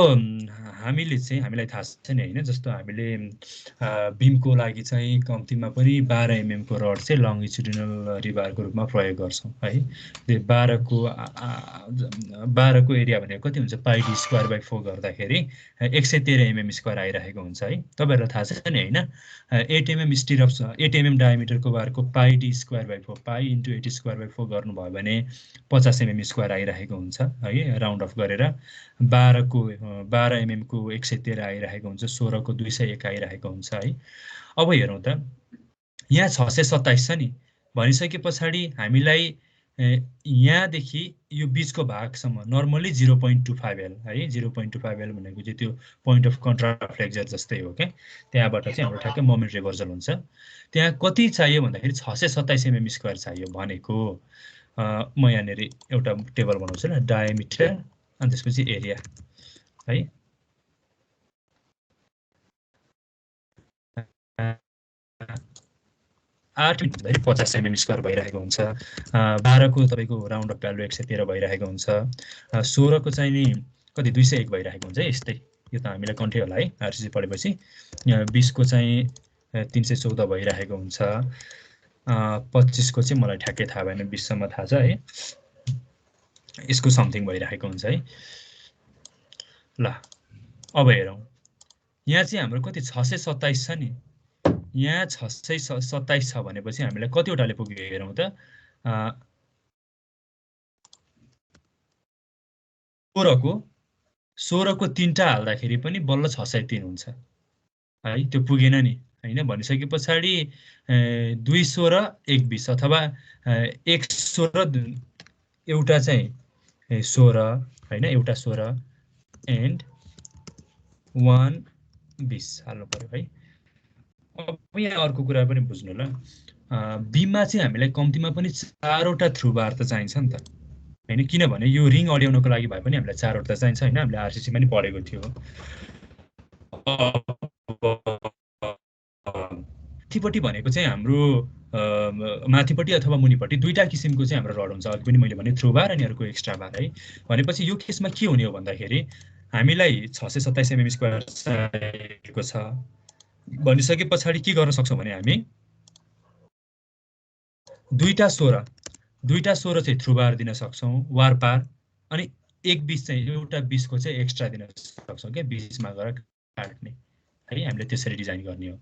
हामीलाई थाहा छ नि होइन, जस्तो हामीले बिमको लागि चाहिँ कम्तीमा पनि 12 mm को रड चाहिँ लङ्गिट्युडिनल रिबारको रूपमा प्रयोग गर्छौँ है। त्यो 12 को एरिया भनेको कति हुन्छ, पाइडी स्क्वायर बाई 4 गर्दाखेरि 113 mm² आइरहेको हुन्छ है। तपाईँहरूलाई थाहा छ नि होइन, 8 mm स्टिरप्स 8 mm डायमिटरको बारको pi d square by 4 pi into 80 square by 4 गर्नुभयो भने 50 mm² आइरहेको हुन्छ है, राउन्ड अफ गरेर। 12 mm को 113 आइरहेको हुन्छ, 16 को 201 आइरहेको हुन्छ है। अब हेरौँ त, यहाँ 627 छ नि, भनिसके पछाडि हामीलाई यहाँदेखि यो बिचको भागसम्म नर्मली 0.25 एल है। 0.25 एल भनेको चाहिँ त्यो पोइन्ट अफ कन्ट्राफ्लेक्सर जस्तै हो क्या। त्यहाँबाट चाहिँ हाम्रो ठ्याक्कै मोमेन्ट रिभर्सल हुन्छ। त्यहाँ कति चाहियो भन्दाखेरि 627 mm² चाहियो भनेको। म यहाँनिर एउटा टेबल बनाउँछु ल, डायमिटर अनि त्यसपछि एरिया है। 8 भन्दाखेरि 50 mm² भइरहेको हुन्छ। 12 को तपाईँको राउन्ड अफ भ्यालु 113 भइरहेको हुन्छ। 16 को चाहिँ नि कति 201 भइरहेको हुन्छ है। यस्तै यो त हामीलाई कन्ठै होला है आरसिसी पढेपछि। 20 को चाहिँ 314 भइरहेको हुन्छ। 25 को चाहिँ मलाई ठ्याक्कै थाहा भएन, 20 सम्म थाहा छ है, यसको समथिङ भइरहेको हुन्छ है। ल अब हेरौँ, यहाँ चाहिँ हाम्रो कति 627 छ नि, यहाँ 627 छ भनेपछि हामीलाई कतिवटाले पुग्यो हेरौँ त। 16 को 3टा हाल्दाखेरि पनि बल्ल 603 हुन्छ है, त्यो पुगेन नि होइन। भनिसके पछाडि 2 16 1 20 अथवा 1 16 एउटा चाहिँ 16 होइन, एउटा 16 एन्ड 1 20 हाल्नु पर्यो है। अब यहाँ अर्को कुरा पनि बुझ्नु ल, बिममा चाहिँ हामीलाई कम्तीमा पनि 4वटा थ्रु बार त चाहिन्छ नि त होइन। किनभने यो रिङ अड्याउनको लागि भए पनि हामीलाई 4वटा चाहिन्छ होइन, हामीले आरसिसीमा पनि पढेको थियो। माथिपट्टि भनेको चाहिँ हाम्रो माथिपट्टि अथवा मुनिपट्टि दुईटा किसिमको चाहिँ हाम्रो रड हुन्छ। अघि पनि मैले भने थ्रु बार अनि अर्को एक्स्ट्रा बार है। भनेपछि यो केसमा के हुने हो भन्दाखेरि हामीलाई 627 mm स्क्वायर चाहिएको छ भनिसके पछाडि के गर्न सक्छौं भने हामी दुईटा 16 चाहिँ थ्रु बार दिन सक्छौं वार पार अनि एक 20 चाहिँ एउटा 20 को चाहिँ एक्स्ट्रा दिन सक्छौं के 20 मा गएर काट्ने है हामीले त्यसरी डिजाइन गर्ने हो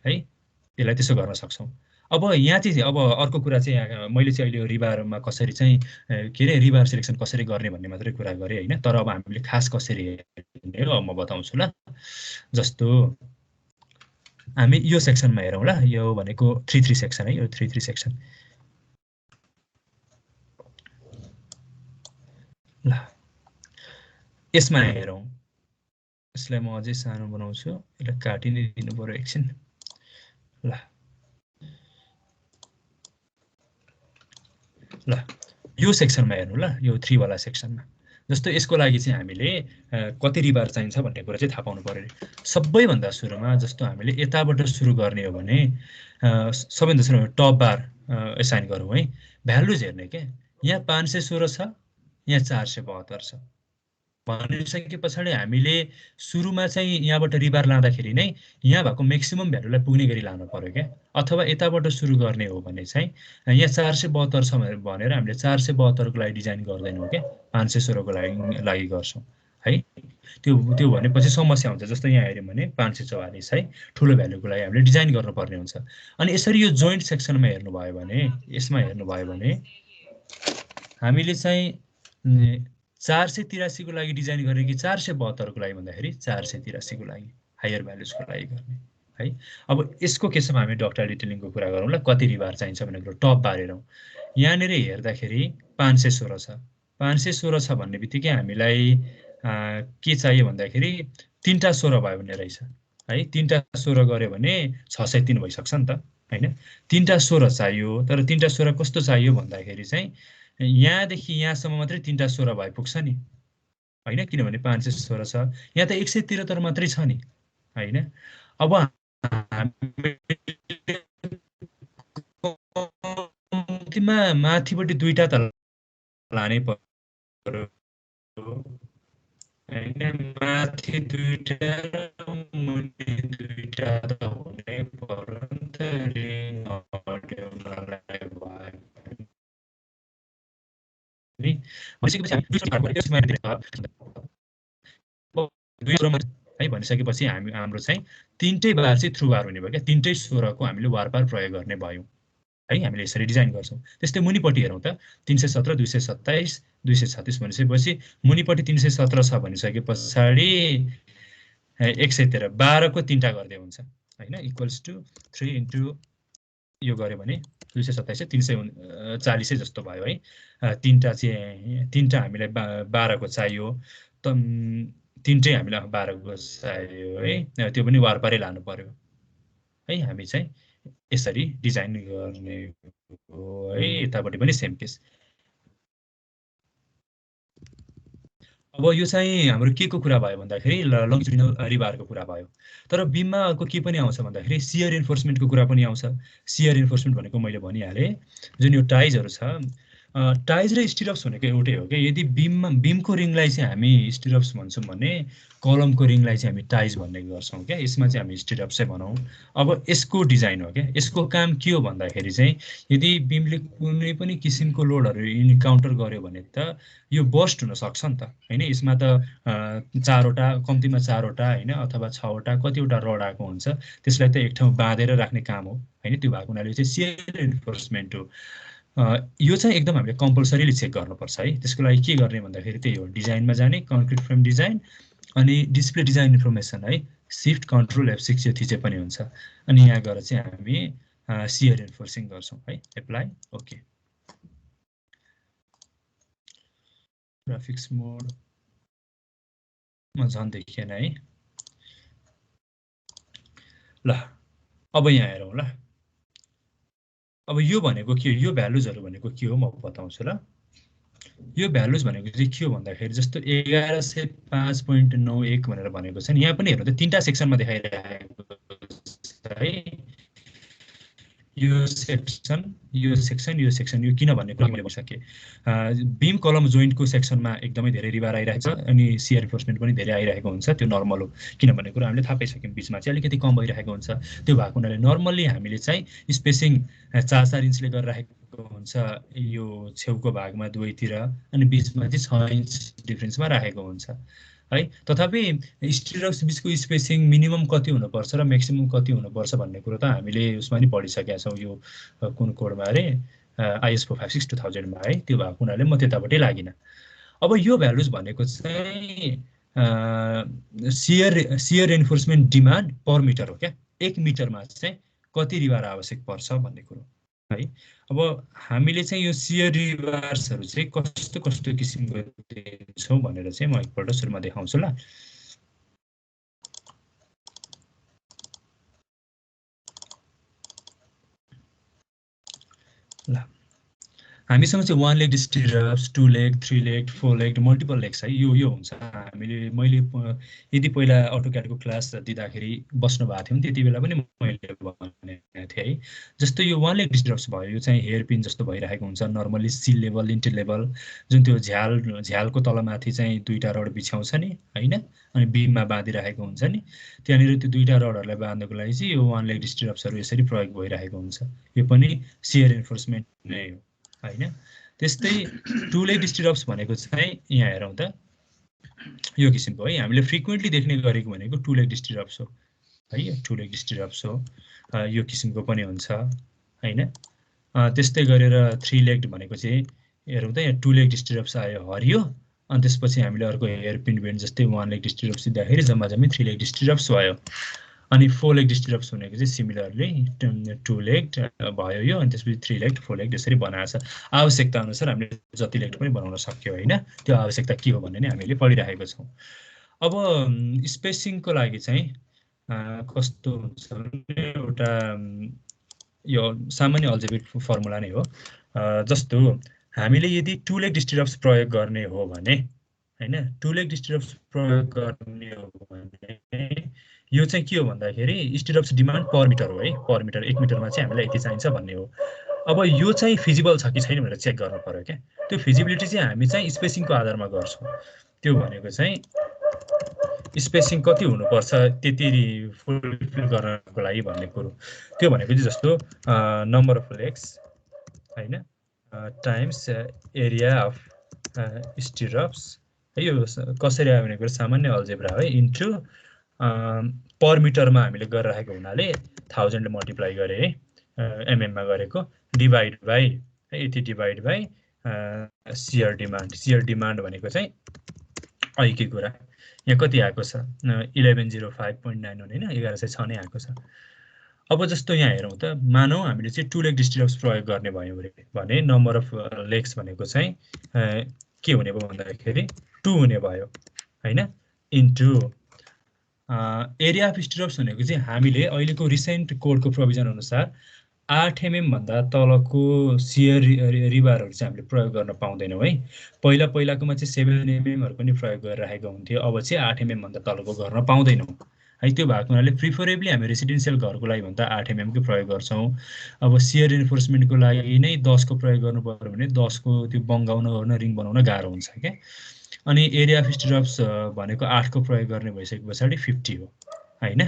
है यसलाई त्यसो गर्न सक्छौं अब यहाँ चाहिँ अब अर्को कुरा चाहिँ मैले चाहिँ अहिले रिबारमा कसरी चाहिँ के रे रिबार सिलेक्सन कसरी गर्ने भन्ने मात्रै कुरा गरे हैन तर अब हामीले खास कसरी हेर्ने हो म बताउँछु ल जस्तो हामी यो सेक्सनमा हेरौं ल यो भनेको 3-3 सेक्सन है यो 3-3 सेक्सन ल यसमा हेरौं यसलाई म अझै सानो बनाउँछु यसलाई काटिनै दिनु पर्यो एकछिन ल ल यो सेक्सनमा हेर्नु ल यो 3 वाला सेक्सनमा जस्तो यसको लागि चाहिँ हामीले कति रिबार चाहिन्छ भन्ने कुरा चाहिँ थाहा पाउनु पर्यो सबैभन्दा सुरुमा जस्तो हामीले यताबाट सुरु गर्ने हो भने सबैभन्दा सुरुमा टप बार असाइन गरौँ है भ्यालुज हेर्ने के यहाँ 516 छ यहाँ 472 छ भनिसके पछाडि हामीले सुरुमा चाहिँ यहाँबाट रिबार लाँदाखेरि नै यहाँ भएको म्याक्सिमम भ्यालुलाई पुग्ने गरी लानु पर्यो के अथवा यताबाट सुरु गर्ने हो भने चाहिँ यहाँ 472 छ भनेर हामीले 472 को लागि डिजाइन गर्दैनौं के 516 को लागि गर्छौं है त्यो भनेपछि समस्या हुन्छ जस्तो यहाँ हेर्यौं भने 544 है ठुलो भ्यालुको लागि हामीले डिजाइन गर्नुपर्ने हुन्छ अनि यसरी यो जोइन्ट सेक्सनमा हेर्नु भयो भने यसमा हेर्नु भयो भने हामीले चाहिँ 483 को लागि डिजाइन गरे कि 472 को लागि भन्दाखेरि 483 को लागि हायर भ्यालुजको लागि गर्ने है अब यसको केसमा हामी डक्टर डिटेलिङको कुरा गरौँ ल कति रिबार चाहिन्छ भन्ने कुरा टप बार हेरौँ यहाँनेर हेर्दाखेरि 516 छ 516 छ भन्ने बित्तिकै हामीलाई के चाहियो भन्दाखेरि 3टा 16 भयो भन्ने रहेछ है 3टा 16 गर्यो भने 603 भइसक्छ नि त हैन 3टा 16 चाहियो तर 3टा 16 कस्तो चाहियो भन्दाखेरि चाहिँ यहाँदेखि यहाँसम्म मात्रै 3टा 16 भए पुग्छ नि हैन किनभने 516 छ यहाँ त 173 मात्रै छ नि हैन अब कम्तीमा माथिपट्टि दुईटा त लानै पर्यो हैन माथि दुईटा मुनि दुईटा त हुनै पर्यो नि त रिङ अड्याउनलाई भयो नि है भनिसकेपछि हाम्रो चाहिँ 3टै बार चाहिँ थ्रु बार हुने भयो क्या 3टै 16 को हामीले वार पार प्रयोग गर्ने भयो है हामीले यसरी डिजाइन गर्छौं त्यस्तै मुनिपट्टि हेरौं त 317 227 236 भनिसकेपछि मुनिपट्टि 317 छ भनिसके पछाडी 113 12 को 3टा गर्दै हुन्छ हैन इक्वल्स टु 3 इन्टु यो गर्यो भने 227 340 जस्तो भयो है 3टा हामीलाई 12 को चाहियो त 3टै हामीलाई 12 को चाहियो है त्यो पनि वार पारै लानु पर्यो है हामी चाहिँ यसरी डिजाइन गर्ने हो है यतापट्टि पनि सेम केस अब यो चाहिँ हाम्रो के को कुरा भयो भन्दाखेरि लङ्गिट्युडिनल रिबारको कुरा भयो तर बीममा अर्को के पनि आउँछ भन्दाखेरि शियर इन्फोर्समेन्टको कुरा पनि आउँछ शियर इन्फोर्समेन्ट भनेको मैले भनिहाले जुन यो टाइजहरु छ टाइज र स्टिरप्स भनेको एउटै हो के यदि बीमको रिङलाई चाहिँ हामी स्टिरप्स भन्छौं भने कलमको रिङलाई चाहिँ हामी टाइज भन्ने गर्छौं के यसमा चाहिँ हामी स्टिरप्स चाहिँ भनौं अब यसको डिजाइन हो के यसको काम के हो भन्दाखेरि चाहिँ यदि बीमले कुनै पनि किसिमको लोडहरु इन्काउन्टर गर्यो भने त यो बस्ट हुन सक्छ नि त हैन यसमा त 4वटा कम्तिमा 4वटा हैन अथवा 6वटा कतिवटा रड आएको हुन्छ त्यसलाई त एक ठाउँ बाँधेर राख्ने काम हो हैन त्यो भएको हुनाले चाहिँ शियर इन्फोर्समेन्ट हो यो चाहिँ एकदम हामीले कम्पल्सरीली चेक गर्नुपर्छ है त्यसको लागि के गर्ने भन्दाखेरि त्यही हो डिजाइनमा जाने कन्क्रिट फ्रेम डिजाइन अनि डिस्प्ले डिजाइन इन्फर्मेसन है शिफ्ट कन्ट्रोल F6 यो थिचे पनि हुन्छ अनि यहाँ गएर चाहिँ हामी शियर इन्फोर्सिङ गर्छौं है एप्लाई ओके ग्राफिक्स मोड म झन् देखिएन है ल अब यहाँ हेरौं ल अब यो भनेको के यो भ्यालुजहरु भनेको के हो म बताउँछु ल यो भ्यालुज भनेको चाहिँ के हो भन्दाखेरि जस्तो 1105.91 भनेर भनेको छ नि यहाँ पनि हेर्नु त 3टा सेक्सनमा देखाइरहेको छ है यो सेक्सन यो किन भन्ने कुरा मैले भनिसकेँ। बीम कलम जोइन्टको सेक्सनमा एकदमै धेरै रिबार आइरहेको छ अनि सियर रिन्फोर्समेन्ट पनि धेरै आइरहेको हुन्छ, त्यो नर्मल हो। किन भन्ने कुरा हामीले थाहा पाइसक्यौँ, बिचमा चाहिँ अलिकति कम भइरहेको हुन्छ। त्यो भएको हुनाले नर्मल्ली हामीले चाहिँ स्पेसिङ 4-4 इन्चले गरिरहेको हुन्छ यो छेउको भागमा दुवैतिर, अनि बिचमा चाहिँ 6 इन्च डिफ्रेन्समा राखेको हुन्छ है। तथापि स्टिरप्स बिचको स्पेसिङ मिनिमम कति हुनुपर्छ र म्याक्सिमम कति हुनुपर्छ भन्ने कुरो त हामीले उसमा नि पढिसकेका छौँ, यो कुन कोडमा अरे IS 456-2000 मा है। त्यो भएको हुनाले म त्यतापट्टि लागिनँ। अब यो भ्यालुज भनेको चाहिँ सियर एन्फोर्समेन्ट डिमान्ड पर मिटर हो क्या। 1 मिटरमा चाहिँ कति रिबार आवश्यक पर्छ भन्ने कुरो है। अब हामीले चाहिँ यो सियर रिबार्सहरू चाहिँ कस्तो कस्तो किसिमको दिन्छौँ भनेर चाहिँ म एकपल्ट सुरुमा देखाउँछु ल। ल हामीसँग चाहिँ 1 leg stirrups, 2 leg, 3 leg, 4 leg, multiple legs है, यो हुन्छ। मैले यदि पहिला अटोक्याडको क्लास दिँदाखेरि बस्नु भएको थियो त्यति बेला पनि मैले भनेको थिएँ है। जस्तो यो 1 लेग स्टिरप्स भयो, यो चाहिँ हेयर पिन जस्तो भइरहेको हुन्छ नर्मली सिल लेभल, लिन्टेल लेभल, जुन त्यो झ्यालको तलमाथि चाहिँ 2टा रड बिछ्याउँछ नि हैन, अनि बीममा बाँधिरहेको हुन्छ नि, त्यहाँनिर त्यो 2टा रडहरूलाई बाँध्नको लागि चाहिँ यो 1 लेग स्टिरप्सहरू यसरी प्रयोग भइरहेको हुन्छ। यो पनि सियर एन्फोर्समेन्ट नै हो हैन। त्यस्तै 2 लेग स्टिरप्स भनेको चाहिँ यहाँ हेरौँ त, यो किसिमको है। हामीले फ्रिक्वेन्टली देख्ने गरेको भनेको 2 लेग स्टिरप्स हो है, 2 लेग स्टिरप्स हो, यो किसिमको पनि हुन्छ हैन। त्यस्तै गरेर 3 लेग भनेको चाहिँ हेरौँ त, यहाँ 2 लेग स्टिरप्स आयो हरियो, अनि त्यसपछि हामीले अर्को हेयर पिन बेन्ड जस्तै 1 लेग स्टिरप्स दिँदाखेरि जम्मा 3 लेग स्टिरप्स भयो। अनि 4 लेग स्टिरप्स भनेको चाहिँ सिमिलरली 2 लेग भयो यो, अनि त्यसपछि 3 लेग, 4 लेग यसरी बनाएको छ। आवश्यकता अनुसार हामीले जति लेग पनि बनाउन सक्यौँ हैन। त्यो आवश्यकता के हो भन्ने नै हामीले पढिरहेको छौँ। अब स्पेसिङको लागि चाहिँ कस्तो हुन्छ भने एउटा यो सामान्य अल्जेब्रिक फर्मुला नै हो। जस्तो हामीले यदि 2 लेग स्टिरप्स प्रयोग गर्ने हो भने हैन, 2 लेग स्टिरप्स प्रयोग गर्ने हो भने यो चाहिँ के हो भन्दाखेरि स्टिरप्स डिमान्ड पर मिटर हो है। पर मिटर 1 मिटरमा चाहिँ हामीलाई यति चाहिन्छ भन्ने हो। अब यो चाहिँ फिजिबल छ कि छैन भनेर चेक गर्नु पर्यो क्या। त्यो फिजिबिलिटी चाहिँ हामी चाहिँ स्पेसिङको आधारमा गर्छौँ। त्यो भनेको चाहिँ स्पेसिङ कति हुनुपर्छ त्यति फुलफिल गर्नको लागि भन्ने कुरो। त्यो भनेको चाहिँ जस्तो नम्बर अफ लेग्स हैन टाइम्स एरिया अफ स्टिरप्स, यो कसरी आयो भने कुरा सामान्य अल्जेब्रा है, इन्टु पर मिटरमा हामीले गरिरहेको हुनाले 1000 ले मल्टिप्लाई गरे है, एमएममा गरेको, डिभाइड बाई यति, divide by shear demand. Shear demand भनेको चाहिँ अहिलेकै कुरा यहाँ कति आएको छ 1105.91 हैन, 1106 नै आएको छ। अब जस्तो यहाँ हेरौँ त, मानौँ हामीले चाहिँ 2 लेग स्टिरप्स प्रयोग गर्ने भयौँ भने नम्बर अफ लेग्स भनेको चाहिँ के हुने भयो भन्दाखेरि 2 हुने भयो हैन, इन्टु एरिया अफ स्टिरप्स भनेको चाहिँ हामीले अहिलेको रिसेन्ट कोडको प्रोभिजन अनुसार 8 mm भन्दा तलको सियर रिबारहरू चाहिँ हामीले प्रयोग गर्न पाउँदैनौँ है। पहिलाकोमा चाहिँ 7 mm पनि प्रयोग गरिरहेको हुन्थ्यो, अब चाहिँ 8 mm भन्दा तलको गर्न पाउँदैनौँ है। त्यो भएको हुनाले प्रिफरेबली हामी रेसिडेन्सियल घरको लागि भन्दा 8 mm को प्रयोग गर्छौँ। अब सियर इन्फोर्समेन्टको लागि नै 10 को प्रयोग गर्नु पर्यो भने 10 को त्यो बङ्गाउन गर्न रिङ बनाउन गाह्रो हुन्छ क्या। अनि एरिया अफ स्टिरप्स भनेको 8 को प्रयोग गर्ने भइसके पछाडि 50 हो हैन,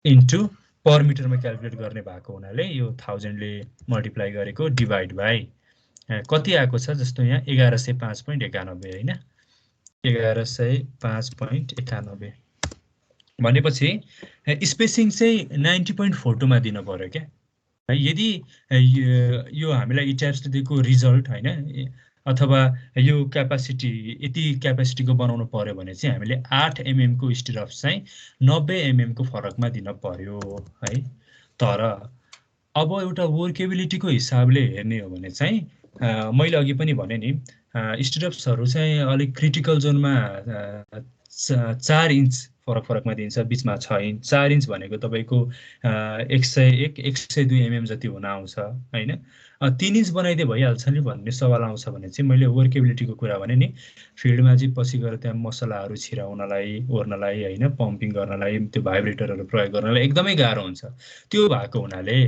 इन्टु पर मिटरमा क्यालकुलेट गर्ने भएको हुनाले यो 1000 ले मल्टिप्लाई गरेको डिभाइड बाई कति आएको छ, जस्तो यहाँ 1105.91 हैन, 1105.91 भनेपछि स्पेसिङ चाहिँ 90.42 मा दिन पर्यो क्या है। यदि यो हामीलाई इट्याप्सले दिएको रिजल्ट हैन अथवा यो क्यापासिटी यति क्यापासिटीको बनाउनु पर्यो भने चाहिँ हामीले 8 mm को स्टिरप्स चाहिँ 90 mm को फरकमा दिन पर्यो है। तर अब एउटा वर्केबिलिटीको हिसाबले हेर्ने हो भने चाहिँ मैले अघि पनि भने नि स्टिरप्सहरू चाहिँ अलिक क्रिटिकल जोनमा 4 इन्च फरकमा दिन्छ, बिचमा 6 इन्च, 4 इन्च भनेको तपाईँको 101 102 mm जति हुन आउँछ हैन। 3 इन्च बनाइदिए भइहाल्छ नि भन्ने सवाल आउँछ भने चाहिँ मैले वर्केबिलिटीको कुरा भने नि, फिल्डमा चाहिँ पछि गएर त्यहाँ मसलाहरू छिराउनलाई ओर्नलाई हैन, पम्पिङ गर्नलाई, त्यो भाइब्रेटरहरू प्रयोग गर्नलाई एकदमै गाह्रो हुन्छ। त्यो भएको हुनाले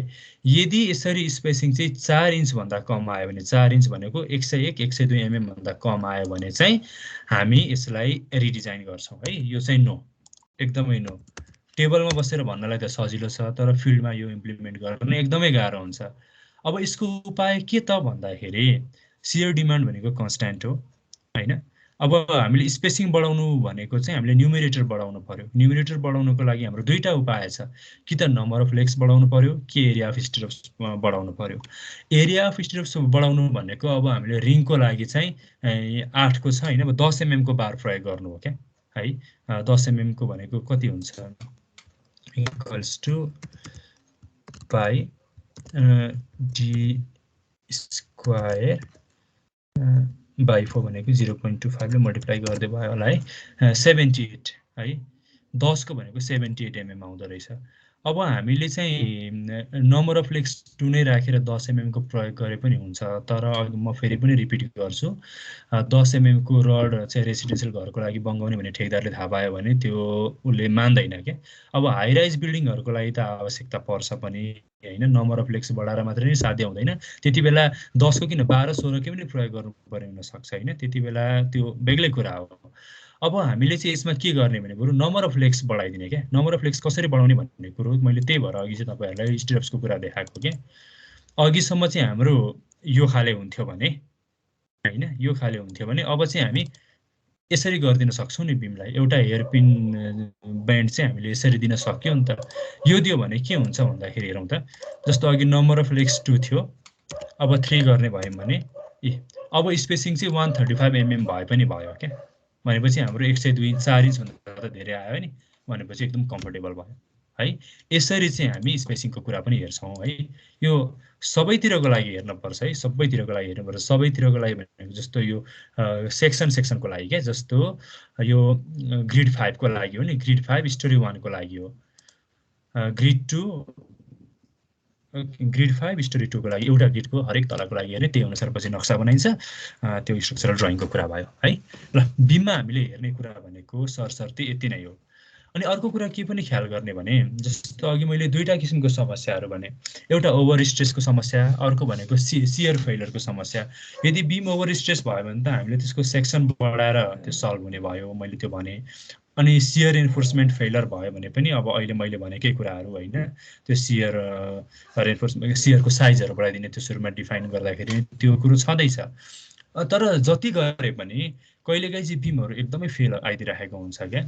यदि यसरी स्पेसिङ चाहिँ 4 इन्च भन्दा कम आयो भने, 4 इन्च भनेको 101 102 mm भन्दा कम आयो भने चाहिँ हामी यसलाई रिडिजाइन गर्छौं है। यो चाहिँ नो, एकदमै नो। टेबलमा बसेर भन्नलाई त सजिलो छ, तर फिल्डमा यो इम्प्लिमेन्ट गर्न एकदमै गाह्रो हुन्छ। अब यसको उपाय के त भन्दाखेरि सियर डिमान्ड भनेको कन्स्ट्यान्ट हो हैन। अब हामीले स्पेसिङ बढाउनु भनेको चाहिँ हामीले न्युमेरेटर बढाउनु पर्यो। न्युमेरेटर बढाउनको लागि हाम्रो दुईटा उपाय छ, कि त नम्बर अफ लेग्स बढाउनु पर्यो, कि एरिया अफ स्टिरप्स बढाउनु पर्यो। एरिया अफ स्टिरप्स बढाउनु भनेको अब हामीले रिङको लागि चाहिँ 8 को छ हैन, अब 10 mm को बार प्रयोग गर्नु हो क्या है। 10 mm को भनेको कति हुन्छ, equals to pie d square by 4 भनेको 0.25 ले मल्टिप्लाई गर्दै भयो होला है, 78 है। 10 को भनेको 78 mm आउँदो रहेछ। अब हामीले चाहिँ नम्बर अफ लेग्स 2 नै राखेर 10 mm को प्रयोग गरे पनि हुन्छ, तर म फेरि पनि रिपिट गर्छु, 10 mm को रड चाहिँ रेसिडेन्सियल घरको लागि बङ्गाउने भने ठेकदारले थाहा पायो भने त्यो उसले मान्दैन के। अब हाई राइज बिल्डिङहरुको लागि त आवश्यकता पर्छ पनि हैन, नम्बर अफ लेग्स बढाएर मात्रै नै साध्य हुँदैन। त्यति बेला 10 को किन 12 16 के पनि प्रयोग गर्नु पर्ने हुन सक्छ हैन, त्यति बेला त्यो बेग्लै कुरा हो। अब हामीले चाहिँ यसमा के गर्ने भने बरु नम्बर अफ लेग्स बढाइदिने के। नम्बर अफ लेग्स कसरी बढाउने भन्ने कुरो मैले त्यही भएर अघि चाहिँ तपाईहरुलाई स्टिरप्सको कुरा देखाएको के। अघिसम्म चाहिँ हाम्रो यो खाले हुन्थ्यो भने हैन, यो खाले हुन्थ्यो भने अब चाहिँ हामी यसरी गर्दिन सक्छौं नि बीमलाई। एउटा हेयरपिन ब्यान्ड चाहिँ हामीले यसरी दिन सक्यौ नि त। यो दियो भने के हुन्छ भन्दाखेरि हेरौं त, जस्तो अघि नम्बर अफ लेग्स 2 थियो, अब 3 गर्ने भयौं भने अब स्पेसिङ चाहिँ 135 mm भए पनि भयो के। भनेपछि हाम्रो 102 इन्च 4 इन्च भन्दा त धेरै आयो नि, भनेपछि एकदम कम्फर्टेबल भयो है। यसरी चाहिँ हामी स्पेसिङको कुरा पनि हेर्छौं है। यो सबैतिरको लागि हेर्न पर्छ है, सबैतिरको लागि हेर्नु पर्छ। सबैतिरको लागि भनेको जस्तो यो सेक्सनको लागि के, जस्तो यो ग्रिड 5 को लागि हो नि, ग्रिड 5 स्टोरी 1 को लागि हो, ग्रिड 2 ग्रिड 5 स्टोरी 2 को लागि एउटा ग्रिडको हरेक तलाको लागि हेर्ने, त्यही अनुसार पछि नक्सा बनाइन्छ। त्यो स्ट्रक्चरल ड्राइङको कुरा भयो है। ल, बीममा हामीले हेर्ने कुरा भनेको सरसर्ती यति नै हो। अनि अर्को कुरा के पनि ख्याल गर्ने भने, जस्तो अघि मैले दुईटा किसिमको समस्याहरू भने, एउटा ओभर स्ट्रेसको समस्या, अर्को भनेको सियर फेलियरको समस्या। यदि बीम ओभर स्ट्रेस भयो भने त हामीले त्यसको सेक्सन बढाएर त्यो सल्भ हुने भयो, मैले त्यो भने। अनि सियर एन्फोर्समेन्ट फेलियर भयो भने पनि अब अहिले मैले भनेकै कुराहरू हैन, त्यो सियर एन्फोर्समेन्ट सियरको साइजहरू बढाइदिने, त्यो सुरुमा डिफाइन गर्दाखेरि त्यो कुरो छँदैछ। तर जति गरे पनि कहिलेकाहीँ चाहिँ बीमहरू एकदमै फेल आइदिरहेको हुन्छ क्या।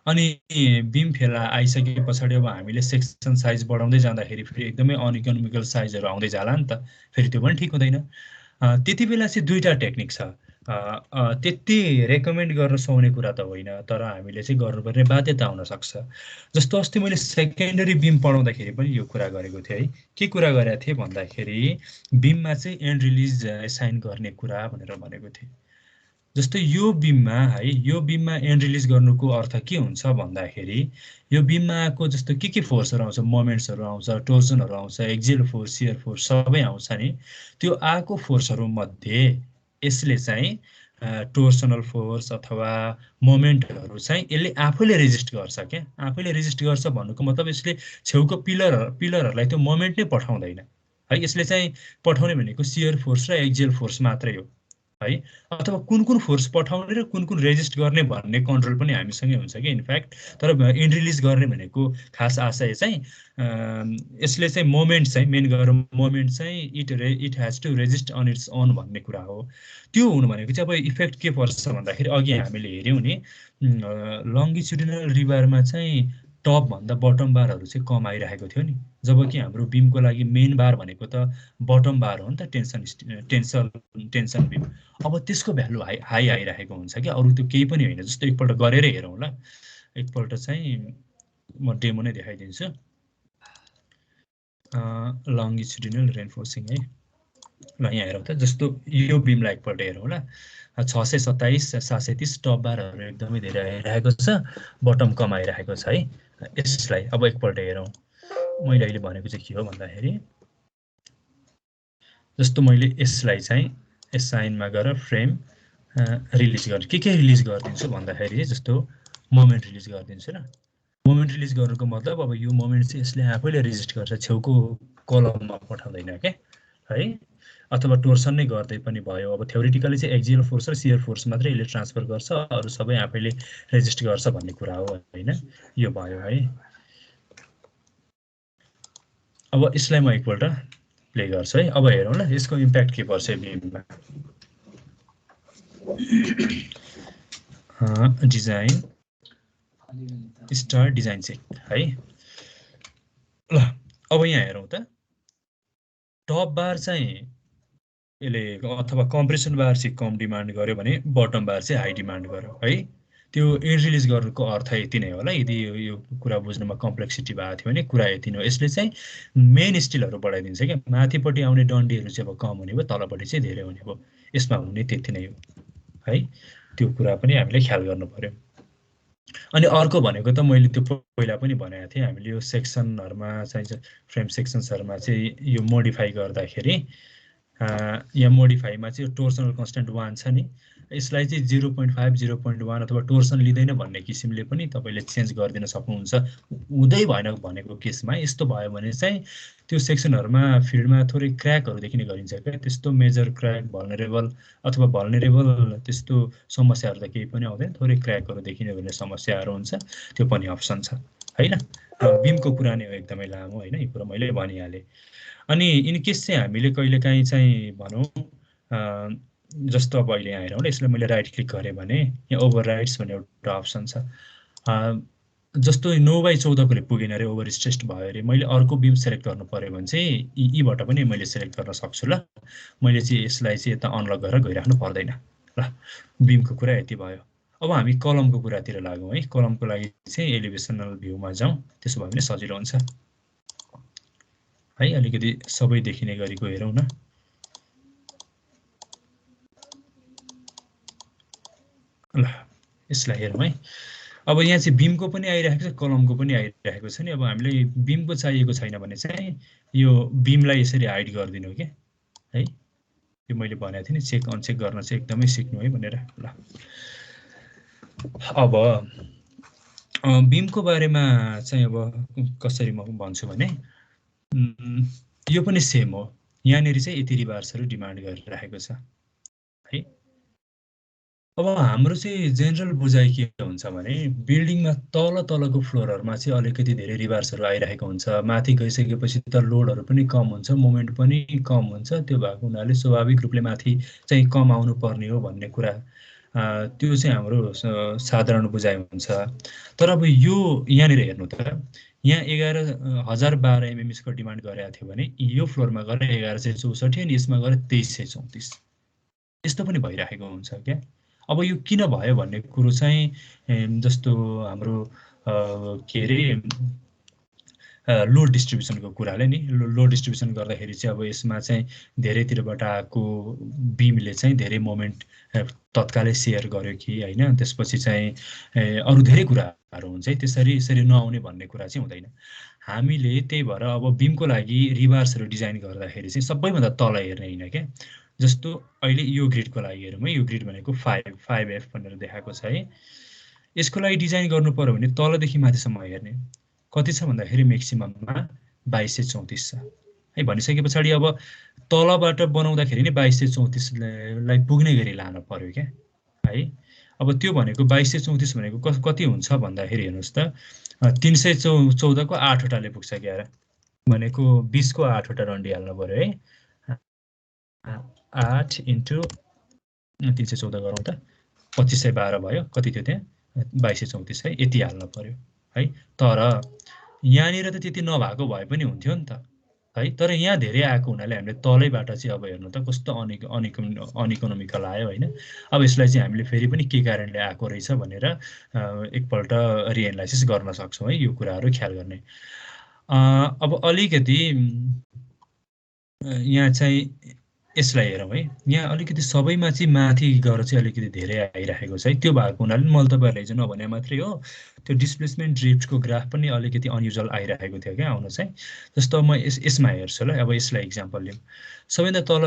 अनि बीम फेल आइसके पछाडि अब हामीले सेक्सन साइज बढाउँदै जाँदाखेरि फेरि एकदमै अनइकोनोमिकल साइजहरू आउँदै जाला नि त, फेरि त्यो पनि ठिक हुँदैन। त्यति बेला चाहिँ दुईटा टेक्निक छ। त्यति रेकमेन्ड गर्न सक्ने कुरा त होइन, तर हामीले चाहिँ गर्नुपर्ने बाध्यता हुन सक्छ। जस्तो अस्ति मैले सेकेन्डरी बीम पढाउँदाखेरि पनि यो कुरा गरेको थिएँ है। के कुरा गरेको थिएँ भन्दाखेरि बीममा चाहिँ एन्ड रिलिज एसाइन गर्ने कुरा भनेर भनेको थिएँ। जस्तो यो बीममा है, यो बीममा एन्ड रिलिज गर्नुको अर्थ के हुन्छ भन्दाखेरि, यो बीममा आएको जस्तो के फोर्सहरू आउँछ, मोमेन्ट्सहरू आउँछ, टोर्सनहरू आउँछ, एक्जियल फोर्स, शियर फोर्स सबै आउँछ नि। त्यो आएको फोर्सहरू मध्ये यसले चाहिँ टोर्सनल फोर्स अथवा मोमेन्टहरू चाहिँ यसले आफैले रेजिस्ट गर्छ क्या। आफैले रेजिस्ट गर्छ भन्नुको मतलब यसले छेउको पिलरहरूलाई त्यो मोमेन्ट नै पठाउँदैन है। यसले चाहिँ पठाउने भनेको शियर फोर्स र एक्जियल फोर्स मात्रै हो है। अथवा कुन फोर्स पठाउने र कुन रेजिस्ट गर्ने भन्ने कन्ट्रोल पनि हामीसँगै हुन्छ कि इनफ्याक्ट। तर एन्ड रिलिज गर्ने भनेको खास आशय चाहिँ यसले चाहिँ मोमेन्ट चाहिँ मेन गरेर मोमेन्ट चाहिँ it has to resist on its own भन्ने कुरा हो। त्यो हुनु भनेको चाहिँ अब इफेक्ट के पर्छ भन्दाखेरि अघि हामीले हेर्यौं नि, लङ्गिट्युडिनल रिबारमा चाहिँ टप भन्दा बटम बारहरू चाहिँ कम आइरहेको थियो नि, जबकि हाम्रो बीमको लागि मेन बार भनेको त बटम बार हो नि त, टेन्सन बीम। अब त्यसको भ्यालु हाई आइरहेको हुन्छ कि, अरु त्यो केही पनि होइन। जस्तो एकपल्ट गरेर हेरौँ ल, एकपल्ट चाहिँ म डेमो नै देखाइदिन्छु। लङ्गिट्युडिनल रेन्फोर्सिङ है, ल यहाँ हेरौँ त, जस्तो यो बिमलाई एकपल्ट हेरौँ ल। 627 730 टप बारहरू एकदमै धेरै आइरहेको छ, बटम कम आइरहेको छ है। यसलाई अब एकपल्ट हेरौँ। मैले अहिले भनेको चाहिँ के हो भन्दाखेरि, जस्तो मैले यसलाई चाहिँ यस साइनमा गएर फ्रेम रिलिज गर्छु। के रिलिज गरिदिन्छु भन्दाखेरि, जस्तो मोमेन्ट रिलिज गरिदिन्छु ल। मोमेन्ट रिलिज गर्नुको मतलब अब यो मोमेन्ट चाहिँ यसले आफैले रेजिस्ट गर्छ, छेउको कलममा पठाउँदैन के है। अथवा टोर्सन नै गर्दै पनि भयो। अब थ्योरिटिकली चाहिँ एक्जियल फोर्स र सियर फोर्स मात्रै यसले ट्रान्सफर गर्छ, अरू सबै आफैले रेजिस्ट गर्छ भन्ने कुरा हो होइन। यो भयो है। अब यसलाई म एकपल्ट प्ले गर्छु है। अब हेरौँ ल यसको इम्प्याक्ट के पर्छ बिममा। डिजाइन स्टार्ट डिजाइन चेक है। ल अब यहाँ हेरौँ त, टप बार चाहिँ यसले अथवा कम्प्रेसन बार चाहिँ कम डिमान्ड गर्यो भने बटम बार चाहिँ हाई डिमान्ड गर्यो है। त्यो एड रिलिज गर्नुको अर्थ यति नै होला। यदि यो कुरा बुझ्नुमा कम्प्लेक्सिटी भएको थियो भने कुरा यति नै हो। यसले चाहिँ मेन स्टिलहरू बढाइदिन्छ क्या। माथिपट्टि आउने डन्डीहरू चाहिँ अब कम हुने भयो, तलपट्टि चाहिँ धेरै हुने भयो। यसमा हुने त्यति नै हो है। त्यो कुरा पनि हामीले ख्याल गर्नु पर्यो। अनि अर्को भनेको त मैले त्यो पहिला पनि भनेको थिएँ, हामीले यो सेक्सनहरूमा चाहिँ फ्रेम सेक्सन्सहरूमा चाहिँ यो मोडिफाई गर्दाखेरि यहाँ मोडिफाईमा चाहिँ टोर्सनल कन्स्टेन्ट 1 छ नि, यसलाई चाहिँ 0.5 0.1 अथवा टोर्सन लिँदैन भन्ने किसिमले पनि तपाईँले चेन्ज गरिदिन सक्नुहुन्छ। हुँदै भएन भनेको केसमा यस्तो भयो भने चाहिँ त्यो सेक्सनहरूमा फिल्डमा थोरै क्र्याकहरू देखिने गरिन्छ क्या। त्यस्तो मेजर क्र्याक भल्नरेबल अथवा भल्नरेबल त्यस्तो समस्याहरू त केही पनि आउँदैन। थोरै क्र्याकहरू देखिने भन्ने समस्याहरू हुन्छ, त्यो पनि अप्सन छ होइन। बिमको कुरा नै हो एकदमै लामो होइन, यो कुरा मैले भनिहालेँ। अनि इनकेस चाहिँ हामीले कहिलेकाहीँ चाहिँ भनौँ जस्तो अब अहिले यहाँ हेरौँ, यसलाई मैले राइट क्लिक गरेँ भने यहाँ ओभर राइट्स भन्ने एउटा अप्सन छ। जस्तो 9/14 पुगेन अरे, ओभर स्ट्रेस्ड भयो अरे, मैले अर्को बिम सेलेक्ट गर्नु पर्यो भने चाहिँ यीबाट पनि मैले सेलेक्ट गर्न सक्छु ल। मैले चाहिँ यसलाई चाहिँ यता अनलक गरेर गइराख्नु पर्दैन ल। बिमको कुरा यति भयो। अब हामी कलमको कुरातिर लागौँ है। कलमको लागि चाहिँ एलिभेसनल भ्यूमा जाउँ, त्यसो भयो भने सजिलो हुन्छ है। अलिकति सबै देखिने गरेको हेरौँ न। ल यसलाई हेरौँ है। अब यहाँ चाहिँ बिमको पनि आइरहेको छ, कलमको पनि आइरहेको छ नि। अब हामीलाई बिमको चाहिएको छैन भने चाहिँ यो बिमलाई यसरी हाइड गरिदिनु के है। यो मैले भनेको थिएँ नि, चेक अनचेक गर्न चाहिँ एकदमै सिक्नु है भनेर। ल अब बिमको बारेमा चाहिँ अब कसरी म भन्छु भने, यो पनि सेम हो। यहाँनिर चाहिँ यति रिबार्सहरू डिमान्ड गरिरहेको छ है। अब हाम्रो चाहिँ जेनरल बुझाइ के हुन्छ भने, बिल्डिङमा तलको फ्लोरहरूमा चाहिँ अलिकति धेरै रिबार्सहरू आइरहेको हुन्छ। माथि गइसकेपछि त लोडहरू पनि कम हुन्छ, मोमेन्ट पनि कम हुन्छ। त्यो भएको हुनाले स्वाभाविक रूपले माथि चाहिँ कम आउनु पर्ने हो भन्ने कुरा, त्यो चाहिँ हाम्रो साधारण बुझाइ हुन्छ। तर अब यो यहाँनिर हेर्नु त, यहाँ 11,012 एमएमएसको डिमान्ड गरेको थियो भने यो फ्लोरमा गएर 1164 अनि यसमा गएर 2334 यस्तो पनि भइरहेको हुन्छ क्या। अब यो किन भयो भन्ने कुरो चाहिँ जस्तो हाम्रो के अरे लोड डिस्ट्रिब्युसनको कुराले नि, लोड डिस्ट्रिब्युसन गर्दाखेरि चाहिँ अब यसमा चाहिँ धेरैतिरबाट आएको बिमले चाहिँ धेरै मोमेन्ट तत्कालै सेयर गर्यो कि होइन, त्यसपछि चाहिँ अरू धेरै कुराहरू हुन्छ है। यसरी नआउने भन्ने कुरा चाहिँ हुँदैन। हामीले त्यही भएर अब बिमको लागि रिबार्सहरू डिजाइन गर्दाखेरि चाहिँ सबैभन्दा तल हेर्ने होइन क्या। जस्तो अहिले यो ग्रिडको लागि हेरौँ है। यो ग्रिड भनेको 5F भनेर देखाएको छ है। यसको लागि डिजाइन गर्नु पर्यो भने तलदेखि माथिसम्म हेर्ने कति छ भन्दाखेरि म्याक्सिमममा 2234 छ है। भनिसके पछाडि अब तलबाट बनाउँदाखेरि नै 2234लाई पुग्ने गरी लानु पर्यो क्या है। अब त्यो भनेको 2234 भनेको कति हुन्छ भन्दाखेरि हेर्नुहोस् त, 314 को 8वटाले पुग्छ क्या भनेको 20 को 8वटा डन्डी हाल्नु पर्यो है। 8 × 314 गरौँ त, 2512 भयो। कति थियो त्यहाँ? 2234 है। यति हाल्नु पर्यो है। तर यहाँनिर त त्यति नभएको भए पनि हुन्थ्यो नि त है। तर यहाँ धेरै आएको हुनाले हामीले तलैबाट चाहिँ अब हेर्नु त कस्तो अनइकोनोमिकल आयो होइन। अब यसलाई चाहिँ हामीले फेरि पनि के कारणले आएको रहेछ भनेर एकपल्ट रिएनालाइसिस गर्न सक्छौँ है। यो कुराहरू ख्याल गर्ने। अब अलिकति यहाँ चाहिँ यसलाई हेरौँ है, यहाँ अलिकति सबैमा चाहिँ माथि गएर चाहिँ अलिकति धेरै आइरहेको छ है। त्यो भएको हुनाले मैले तपाईँहरूलाई हिजो नभने मात्रै हो, त्यो डिस्प्लेसमेन्ट ड्रिफ्टको ग्राफ पनि अलिकति अनयुजुअल आइरहेको थियो क्या आउनु चाहिँ। जस्तो म यसमा हेर्छु ल, अब यसलाई इक्जाम्पल लिउँ। सबैभन्दा तल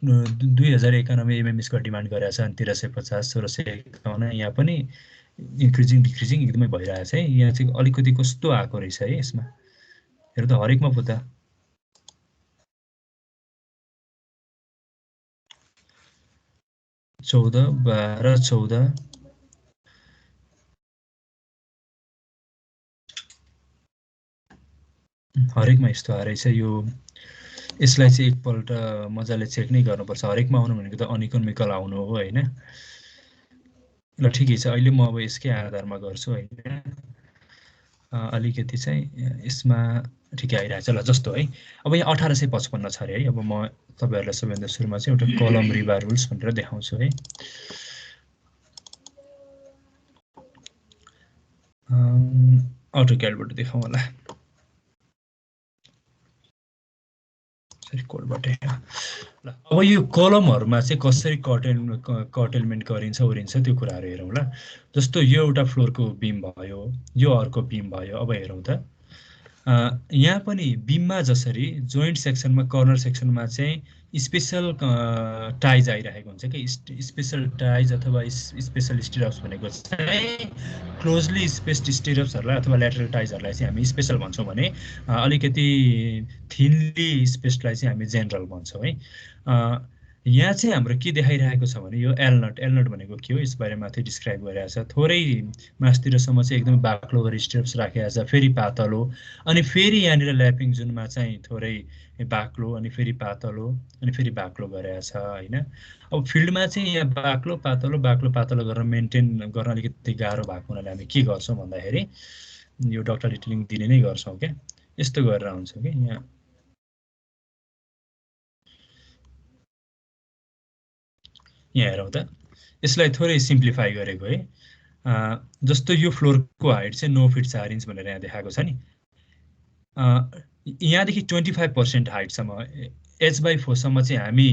2091 एमएमएसको डिमान्ड गरेको छ, अनि 1350, 1651, यहाँ पनि इन्क्रिजिङ डिक्रिजिङ एकदमै भइरहेको छ है। यहाँ चाहिँ अलिकति कस्तो आएको रहेछ है यसमा, हेर्नु त हरेकमा पो त 14, 12, 14 हरेकमा यस्तो आएर चाहिँ यो यसलाई चाहिँ एकपल्ट मजाले चेक नै गर्नुपर्छ। हरेकमा आउनु भनेको त अनिकोनोमिकल आउनु हो होइन। ल ठिकै छ, अहिले म अब यसकै आधारमा गर्छु होइन। अलिकति चाहिँ यसमा ठिकै आइरहेछ ल, जस्तो है अब यहाँ 1855 छ अरे है। अब म तपाईँहरूलाई सबैभन्दा सुरुमा चाहिँ एउटा कलम रिभा रुल्स भनेर देखाउँछु है। अटोक्याडबाट देखाउँ होला, कोडबाटै ल। अब यो कलमहरूमा चाहिँ कसरी कर्टेलमेन्ट गरिन्छ ओरिन्छ त्यो कुराहरू हेरौँ ल। जस्तो यो एउटा फ्लोरको बिम भयो, यो अर्को बिम भयो। अब हेरौँ त, यहाँ पनि बिममा जसरी जोइन्ट सेक्सनमा कर्नर सेक्सनमा चाहिँ स्पेसल टाइज आइरहेको हुन्छ कि स्पेसल टाइज अथवा स्पेसल स्टिरप्स भनेको चाहिँ क्लोजली स्पेस्ड स्टिरप्सहरूलाई अथवा ल्याटरल टाइजहरूलाई चाहिँ हामी स्पेसल भन्छौँ भने अलिकति थिनली स्पेस्डलाई चाहिँ हामी जेनरल भन्छौँ है। यहाँ चाहिँ हाम्रो के देखाइरहेको छ भने यो एलनट भनेको के हो यसबारे माथि डिस्क्राइब गरिरहेको छ। थोरै मास्तिरसम्म चाहिँ एकदमै बाक्लो गरी स्टेप्स राखेको छ, फेरि पातलो, अनि फेरि यहाँनिर ल्यापिङ जुनमा चाहिँ थोरै बाक्लो, अनि फेरि पातलो, अनि फेरि बाक्लो गरेको छ होइन। अब फिल्डमा चाहिँ यहाँ बाक्लो पातलो गरेर मेन्टेन गर्न अलिकति गाह्रो भएको हुनाले हामी के गर्छौँ भन्दाखेरि यो डक्टर डिटेलिङ दिने नै गर्छौँ क्या, यस्तो गरेर हुन्छ कि। यहाँ हेरौँ त, यसलाई थोरै सिम्प्लिफाई गरेको है। जस्तो यो फ्लोरको हाइट चाहिँ 9 फिट 4 इन्च भनेर यहाँ देखाएको छ नि। यहाँदेखि 25% हाइटसम्म h/4सम्म चाहिँ हामी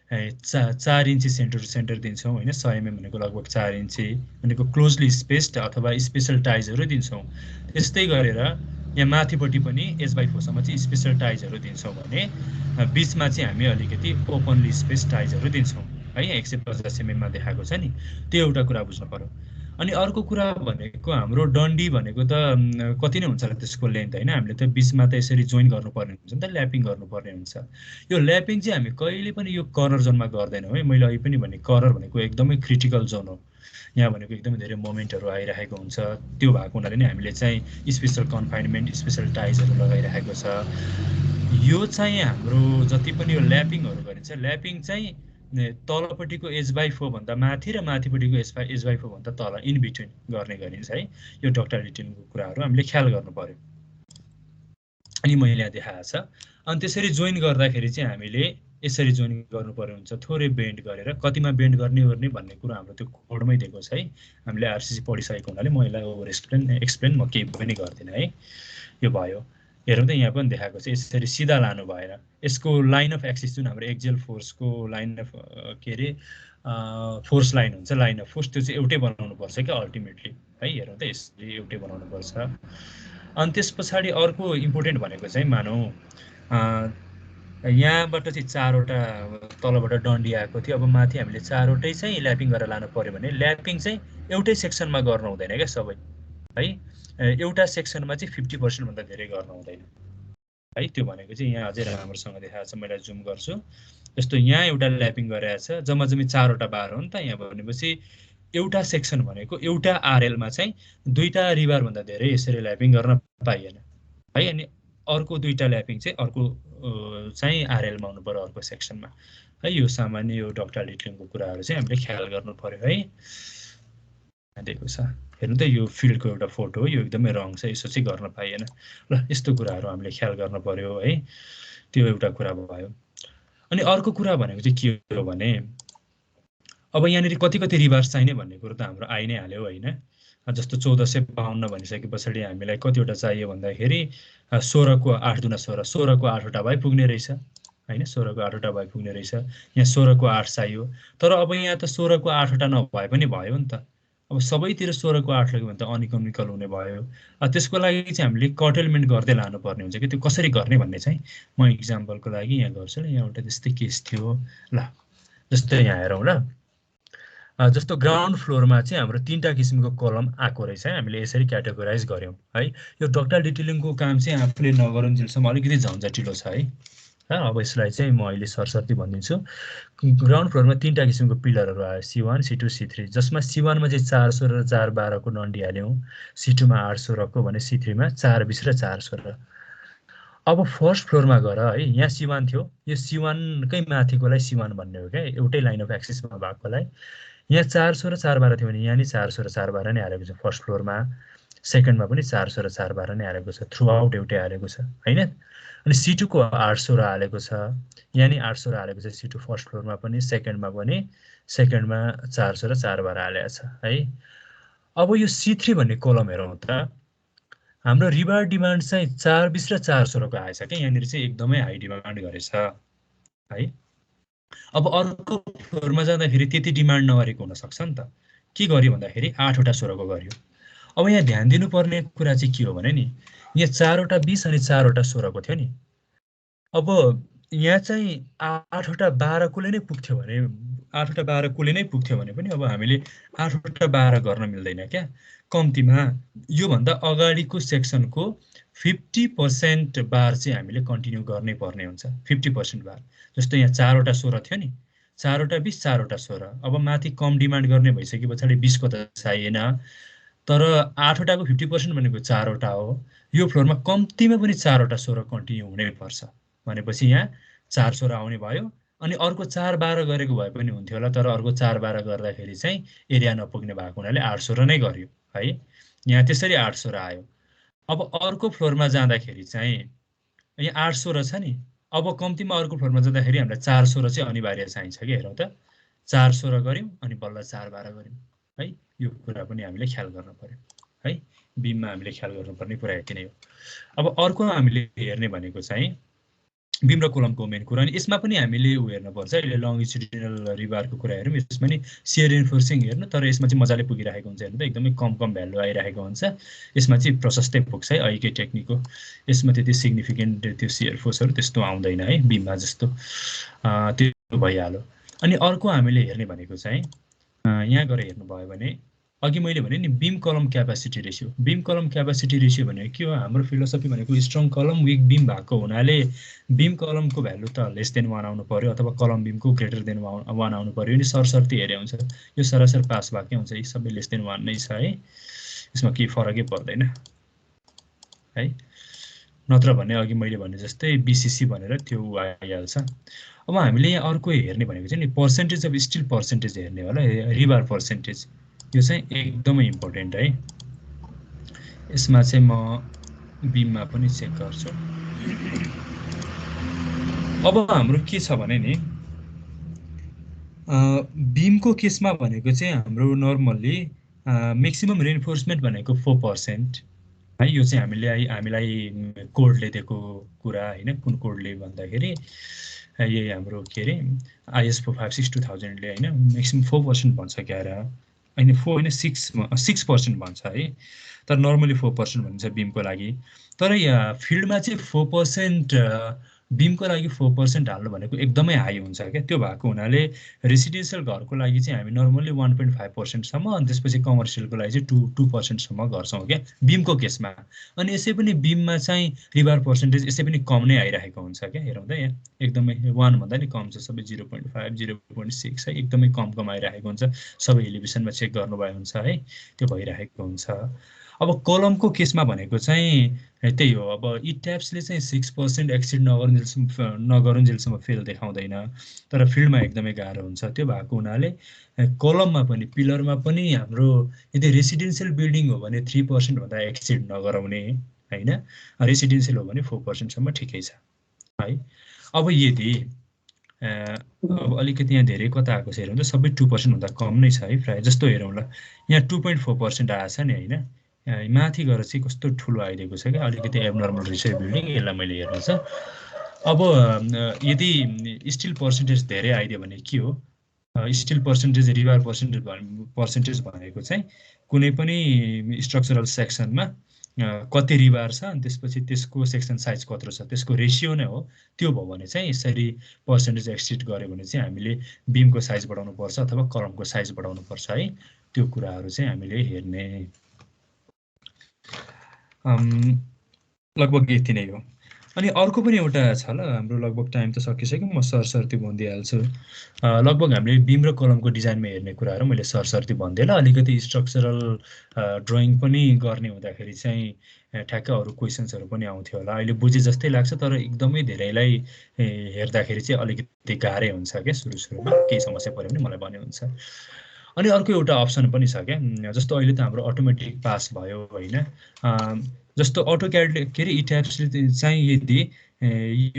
4 इन्ची सेन्टर टु सेन्टर दिन्छौँ होइन। 100 mm भनेको लगभग 4 इन्ची भनेको क्लोजली स्पेस्ड अथवा स्पेसल टाइजहरू दिन्छौँ। त्यस्तै गरेर यहाँ माथिपट्टि पनि h/4सम्म चाहिँ स्पेसल टाइजहरू दिन्छौँ भने बिचमा चाहिँ हामी अलिकति ओपनली स्पेस टाइजहरू दिन्छौँ है। 150 mm मा देखाएको छ नि, त्यो एउटा कुरा बुझ्नु पर्यो। अनि अर्को कुरा भनेको हाम्रो डन्डी भनेको त कति नै हुन्छ होला त्यसको लेन्थ होइन। हामीले त बिचमा त यसरी जोइन गर्नुपर्ने हुन्छ नि त, ल्यापिङ गर्नुपर्ने हुन्छ। यो ल्यापिङ चाहिँ हामी कहिले पनि यो कर्नर जोनमा गर्दैनौँ है। मैले अहिले पनि भने कर्नर भनेको एकदमै क्रिटिकल जोन हो, यहाँ भनेको एकदमै धेरै मोमेन्टहरू आइरहेको हुन्छ। त्यो भएको हुनाले नै हामीले चाहिँ स्पेसल कन्फाइनमेन्ट स्पेसल टाइजहरू लगाइरहेको छ। यो चाहिँ हाम्रो जति पनि यो ल्यापिङहरू गरिन्छ, ल्यापिङ चाहिँ तलपट्टिको h/4 भन्दा माथि र माथिपट्टिको h/4 भन्दा तल इन बिट्विन गर्ने गरिन्छ है। यो डक्टालिटीको कुराहरू हामीले ख्याल गर्नु पर्यो। अनि मैले यहाँ देखाएको छ। अनि त्यसरी जोइन गर्दाखेरि चाहिँ हामीले यसरी जोइन गर्नु पर्यो हुन्छ, थोरै बेन्ड गरेर। कतिमा बेन्ड गर्ने भन्ने कुरा हाम्रो त्यो कोडमै दिएको छ है। हामीले आरसिसी पढिसकेको हुनाले म यसलाई ओभर एक्सप्लेन म केही पनि गर्दिनँ है। यो भयो, हेरौँ त यहाँ पनि देखाएको छ। यसरी सिधा लानु भएन, यसको लाइन अफ एक्सिस जुन हाम्रो एक्जियल फोर्सको लाइन अफ के अरे फोर्स लाइन हुन्छ, लाइन अफ फोर्स, त्यो चाहिँ एउटै बनाउनु पर्छ क्या अल्टिमेटली है। हेरौँ त यसरी एउटै बनाउनु पर्छ। अनि त्यस पछाडि अर्को इम्पोर्टेन्ट भनेको चाहिँ मानौँ यहाँबाट चाहिँ 4वटा तलबाट डन्डी आएको थियो। अब माथि हामीले 4वटै चाहिँ ल्यापिङ गरेर लानु पर्यो भने ल्यापिङ चाहिँ एउटै सेक्सनमा गर्नु हुँदैन क्या सबै है। एउटा सेक्सनमा चाहिँ 50% भन्दा धेरै गर्नु हुँदैन है। त्यो भनेको चाहिँ यहाँ अझै राम्रोसँग देखाएको छ, मैले जुम गर्छु। जस्तो यहाँ एउटा ल्यापिङ गरेको छ, जम्मा 4वटा बार हो नि त यहाँ। भनेपछि एउटा सेक्सन भनेको एउटा आरएलमा चाहिँ 2टा रिबार भन्दा धेरै यसरी ल्यापिङ गर्न पाइएन है। अनि अर्को 2टा ल्यापिङ चाहिँ अर्को चाहिँ आरएलमा हुनु पर्यो अर्को सेक्सनमा है। यो सामान्य यो डक्टर डिटेलिङको कुराहरू चाहिँ हामीले ख्याल गर्नु पर्यो है। दिएको छ हेर्नु त, यो फिल्डको एउटा फोटो हो, यो एकदमै रङ छ, यसो चाहिँ गर्न पाइएन ल। यस्तो कुराहरू हामीले ख्याल गर्न पर्यो है। त्यो एउटा कुरा भयो। अनि अर्को कुरा भनेको चाहिँ के हो भने अब यहाँनिर कति रिभार्स चाहिने भन्ने कुरो त हाम्रो आइ नै हाल्यो होइन। जस्तो 1452 भनिसके पछाडि हामीलाई कतिवटा चाहियो भन्दाखेरि 16 को 8 दुना 16, 16 को 8वटा भइ पुग्ने रहेछ हैन 16 को 8वटा भए पुग्ने रहेछ यहाँ 16 को 8 चाहियो तर अब यहाँ त 16 को 8वटा नभए पनि भयो नि त अब सबैतिर 16 को 8 लग्यो भने त अनइकोनोमिकल हुने भयो त्यसको लागि चाहिँ हामीले कटेलमेन्ट गर्दै लानुपर्ने हुन्छ कि त्यो कसरी गर्ने भन्ने चाहिँ म इक्जाम्पलको लागि यहाँ गर्छु ल यहाँ एउटा त्यस्तै केस थियो ल जस्तै यहाँ हेरौँ ल जस्तो ग्राउन्ड फ्लोरमा चाहिँ हाम्रो 3टा किसिमको कलम आएको रहेछ है हामीले यसरी क्याटेगोराइज गर्यौं है यो डक्टल डिटेलिङको काम चाहिँ आफूले नगरुन्जेलसम्म अलिकति झन्झटिलो छ है अब यसलाई चाहिँ म अहिले सरसर्ती भनिदिन्छु ग्राउन्ड फ्लोरमा 3टा किसिमको पिलरहरू आयो C1 C2 C3 जसमा C1 मा चाहिँ 416 र 412 को डन्डी हाल्यौं C2 मा 816 को भने C3 मा 420 र 416 अब फर्स्ट फ्लोरमा गएर है यहाँ C1 थियो यो C1 कै माथिकोलाई C1 भन्ने हो के एउटै लाइन अफ एक्सिसमा भएकोलाई यहाँ 416 र 412 थियो भने यहाँ नि 416 र 412 नै हालेको छ फर्स्ट फ्लोरमा सेकेन्डमा पनि 416 र 412 नै हालेको छ थ्रु आउट एउटै हालेको छ हैन अनि C2 को 816 हालेको छ यहाँ नि 816 हालेको छ C2 फर्स्ट फ्लोरमा पनि सेकेन्डमा 416 र 412 हालेको छ है अब यो C3 भन्ने कलम हेरौँ त हाम्रो रिबार डिमान्ड चाहिँ 420 र 416 को आएछ के यहाँनिर चाहिँ एकदमै हाई डिमान्ड गरेछ है अब अर्को फ्लोरमा जाँदाखेरि त्यति डिमान्ड नगरेको हुन सक्छ नि त के गर्यो भन्दाखेरि 8वटा 16 को गर्यो अब यहाँ ध्यान दिनुपर्ने कुरा चाहिँ के हो भने नि यहाँ 4वटा 20 अनि 4वटा 16 को थियो नि अब यहाँ चाहिँ 8वटा 12 कोले नै पुग्थ्यो भने 8वटा 12 कोले नै पुग्थ्यो भने पनि अब हामीले 8वटा 12 गर्न मिल्दैन क्या कम्तीमा यो भन्दा अगाडिको सेक्सनको 50% बार चाहिँ हामीले कन्टिन्यू गर्नै पर्ने हुन्छ 50% बार जस्तो यहाँ 4वटा 16 थियो नि 4वटा 20 4वटा 16 अब माथि कम डिमान्ड गर्ने भइसके पछाडी 20 को त चाहिएन तर 8वटाको 50% भनेको 4वटा हो यो फ्लोरमा कम्तीमा पनि 4वटा 16 कन्टिन्यू हुनै पर्छ भनेपछि यहाँ 4 16 आउने भयो अनि अर्को 4 12 गरेको भए पनि हुन्थ्यो होला तर अर्को 4 12 गर्दाखेरि चाहिँ एरिया नपुग्ने भएको हुनाले 8 16 नै गर्यो है यहाँ त्यसरी 8 16 आयो अब अर्को फ्लोरमा जाँदाखेरि चाहिँ यहाँ 8 16 छ नि अब कम्तीमा अर्को फ्लोरमा जाँदाखेरि हामीलाई 4 16 चाहिँ अनिवार्य चाहिन्छ के हेरौँ त 4 16 गर्यौं अनि बल्ल 4 12 गर्यौं है यो कुरा पनि हामीले ख्याल गर्नु पर्यो है बीममा हामीले ख्याल गर्नुपर्ने कुरा यति नै हो अब अर्को हामीले हेर्ने भनेको चाहिँ बीम र कोलमको मेन कुरा अनि यसमा पनि हामीले हेर्नुपर्छ अहिले लङ्गिट्युडिनल रिबारको कुरा हेरौँ यसमा नि सियर रिइन्फोर्सिङ हेर्नु तर यसमा चाहिँ मजाले पुगिरहेको हुन्छ हेर्नु त एकदमै कम भ्यालु आइरहेको हुन्छ यसमा चाहिँ प्रशस्तै पुग्छ है अहिलेकै टेक्निकको यसमा त्यति सिग्निफिकेन्ट त्यो सियर फोर्सहरू त्यस्तो आउँदैन है बीममा जस्तो त्यो भइहाल्यो अनि अर्को हामीले हेर्ने भनेको चाहिँ यहाँ गएर हेर्नुभयो भने अघि मैले भने नि बीम कलम क्यापासिटी रेशियो बीम कलम क्यापासिटी रेशियो भनेको के हो हाम्रो फिलोसफी भनेको स्ट्रङ कलम विक बीम भएको हुनाले बीम कलमको भ्यालु त लेस देन 1 आउनु पर्यो अथवा कलम बीमको ग्रेटर देन 1 आउनु पर्यो नि सरसर्ती हेरे हुन्छ यो सरासर पास भएकै हुन्छ यी सबै लेस देन 1 नै छ है यसमा केही फरकै पर्दैन है नत्र भने अघि मैले भने जस्तै बीसीसी भनेर त्यो आइहाल्छ अब हामीले यहाँ अर्को हेर्ने भनेको चाहिँ नि पर्सेन्टेज अफ स्टिल पर्सेन्टेज हेर्ने होला रिबार पर्सेन्टेज यो चाहिँ एकदमै इम्पोर्टेन्ट है यसमा चाहिँ म बीममा पनि चेक गर्छु अब हाम्रो के छ भने नि बीमको केसमा भनेको चाहिँ हाम्रो नर्मल्ली म्याक्सिमम रिइन्फोर्समेन्ट भनेको 4% है यो चाहिँ हामीलाई कोडले दिएको कुरा हैन कुन कोडले भन्दाखेरि यही हाम्रो के रे IS 456-2000 ले हैन म्याक्सिमम 4% भन्छ क्यार अनि 6% भन्छ है तर नर्मली 4% भन्छ बीमको लागि तर यहाँ फिल्डमा चाहिँ 4% बीमको लागि 4% हाल्नु भनेको एकदमै हाई हुन्छ क्या त्यो भएको हुनाले रेसिडेन्शियल घरको लागि चाहिँ हामी नर्मली 1.5% सम्म अनि त्यसपछि कमर्सियलको लागि चाहिँ 2% सम्म गर्छौं क्या बीमको केसमा अनि यसै पनि बीममा चाहिँ रिबार पर्सेन्टेज यसै पनि कम नै आइरहेको हुन्छ क्या हेरौँ त यहाँ एकदमै 1 भन्दा नि कम छ सबै 0.5 0.6 है एकदमै कम आइरहेको हुन्छ सबै एलिभेसनमा चेक गर्नुभयो हुन्छ है त्यो भइरहेको हुन्छ अब कलमको केसमा भनेको चाहिँ त्यही हो अब ई ट्याप्सले चाहिँ 6% एक्सिड नगरुन्जेलसम्म फेल देखाउँदैन तर फिल्डमा एकदमै गाह्रो हुन्छ त्यो भएको हुनाले कलममा पनि पिलरमा पनि हाम्रो यदि रेसिडेन्शियल बिल्डिङ हो भने 3% भन्दा एक्सिड नगराउने हैन रेसिडेन्शियल हो भने 4% सम्म ठिकै छ है अब यदि अब अलिकति यहाँ धेरै कता आएको छ हेरौँ त सबै 2% भन्दा कम नै छ है प्राय जस्तो हेरौँ ल यहाँ 2.4% आएछ नि हैन माथि गएर चाहिँ कस्तो ठुलो आइदिएको छ क्या अलिकति एबनर्मल रहेछ बिल्डिङ यसलाई मैले हेर्नु छ अब यदि स्टिल पर्सेन्टेज धेरै आइदियो भने के हो, स्टिल पर्सेन्टेज रिबार पर्सेन्टेज भनेको चाहिँ कुनै पनि स्ट्रक्चरल सेक्सनमा कति रिबार छ अनि त्यसपछि त्यसको सेक्सन साइज कत्रो छ त्यसको रेसियो नै हो। त्यो भयो भने चाहिँ यसरी पर्सेन्टेज एक्सिड गर्यो भने चाहिँ हामीले बिमको साइज बढाउनु पर्छ अथवा कलमको साइज बढाउनु पर्छ है। त्यो कुराहरू चाहिँ हामीले हेर्ने। लगभग यति नै हो। अनि अर्को पनि एउटा छ ल, हाम्रो लगभग टाइम त सकिसक्यो, म सरसर्ती भनिदिइहाल्छु। लगभग हामीले बिम र कलमको डिजाइनमा हेर्ने कुराहरू मैले सरसर्ती भनिदिएँ ल। अलिकति स्ट्रक्चरल ड्रइङ पनि गर्ने हुँदाखेरि चाहिँ ठ्याक्क अरू क्वेसन्सहरू पनि आउँथ्यो होला। अहिले बुझे जस्तै लाग्छ, तर एकदमै धेरैलाई हेर्दाखेरि चाहिँ अलिकति गाह्रै हुन्छ क्या। सुरुमा केही समस्या पऱ्यो भने मलाई भन्ने हुन्छ। अनि अर्को एउटा अप्सन पनि छ क्या, जस्तो अहिले त हाम्रो अटोमेटिक पास भयो होइन। जस्तो अटोक्याडले के अरे इट्याप्सले चाहिँ यदि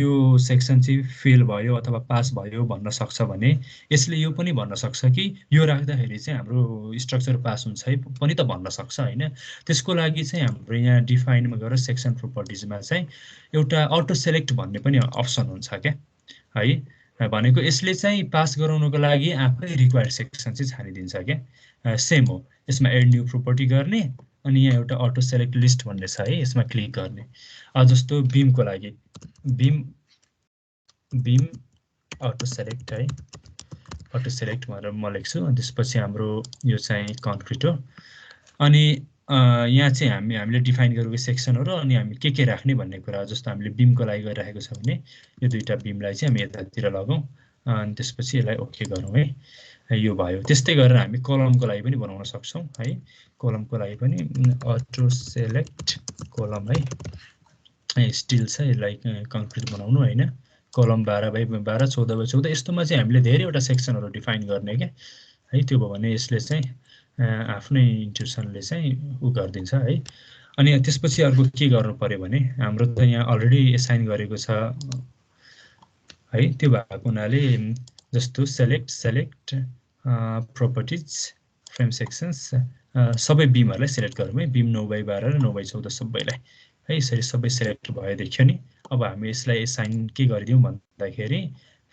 यो सेक्सन चाहिँ फेल भयो अथवा पास भयो भन्न सक्छ भने यसले यो पनि भन्न सक्छ कि यो राख्दाखेरि चाहिँ हाम्रो स्ट्रक्चर पास हुन्छ है पनि त भन्न सक्छ होइन। त्यसको लागि चाहिँ हाम्रो यहाँ डिफाइनमा गएर सेक्सन प्रोपर्टिजमा चाहिँ एउटा अटो सेलेक्ट भन्ने पनि अप्सन हुन्छ क्या है। भनेको यसले चाहिँ पास गराउनको लागि आफै रिक्वायर्ड सेक्सन चाहिँ छानिदिन्छ क्या। सेम हो, यसमा एड न्यू प्रोपर्टी गर्ने अनि यहाँ एउटा अटो सेलेक्ट लिस्ट भन्ने छ है, यसमा क्लिक गर्ने। जस्तो बिमको लागि बिम अटो सेलेक्ट है, अटो सेलेक्ट भनेर म लेख्छु। अनि त्यसपछि हाम्रो यो चाहिँ कन्क्रिट हो। अनि यहाँ चाहिँ हामीले डिफाइन गरेको सेक्सनहरू अनि हामी के राख्ने भन्ने कुरा। जस्तो हामीले बिमको लागि गरिराखेको छ भने यो दुईटा बिमलाई चाहिँ हामी यतातिर लगाउँ अनि त्यसपछि यसलाई ओके गरौँ है। यो भयो। त्यस्तै गरेर हामी कलमको लागि पनि बनाउन सक्छौँ है। कलमको लागि पनि अटो सेलेक्ट कलम है, स्टिल छ, यसलाई कन्क्रिट बनाउनु होइन। कलम 12x12 14x14 यस्तोमा चाहिँ हामीले धेरैवटा सेक्सनहरू डिफाइन गर्ने क्या है। त्यो भयो भने यसले चाहिँ आफ्नै इन्ट्युसनले चाहिँ उ गरिदिन्छ है। अनि त्यसपछि अर्को के गर्नु पर्यो भने हाम्रो त यहाँ अलरेडी एसाइन गरेको छ है। त्यो भएको हुनाले जस्तो सेलेक्ट प्रोपर्टिज फ्रेम सेक्सन्स सबै बिमहरूलाई सेलेक्ट गरौँ है। बिम 9x12 र 9x14 सबैलाई है। यसरी सबै सेलेक्ट भयो देखियो नि। अब हामी यसलाई एसाइन के गरिदिउँ भन्दाखेरि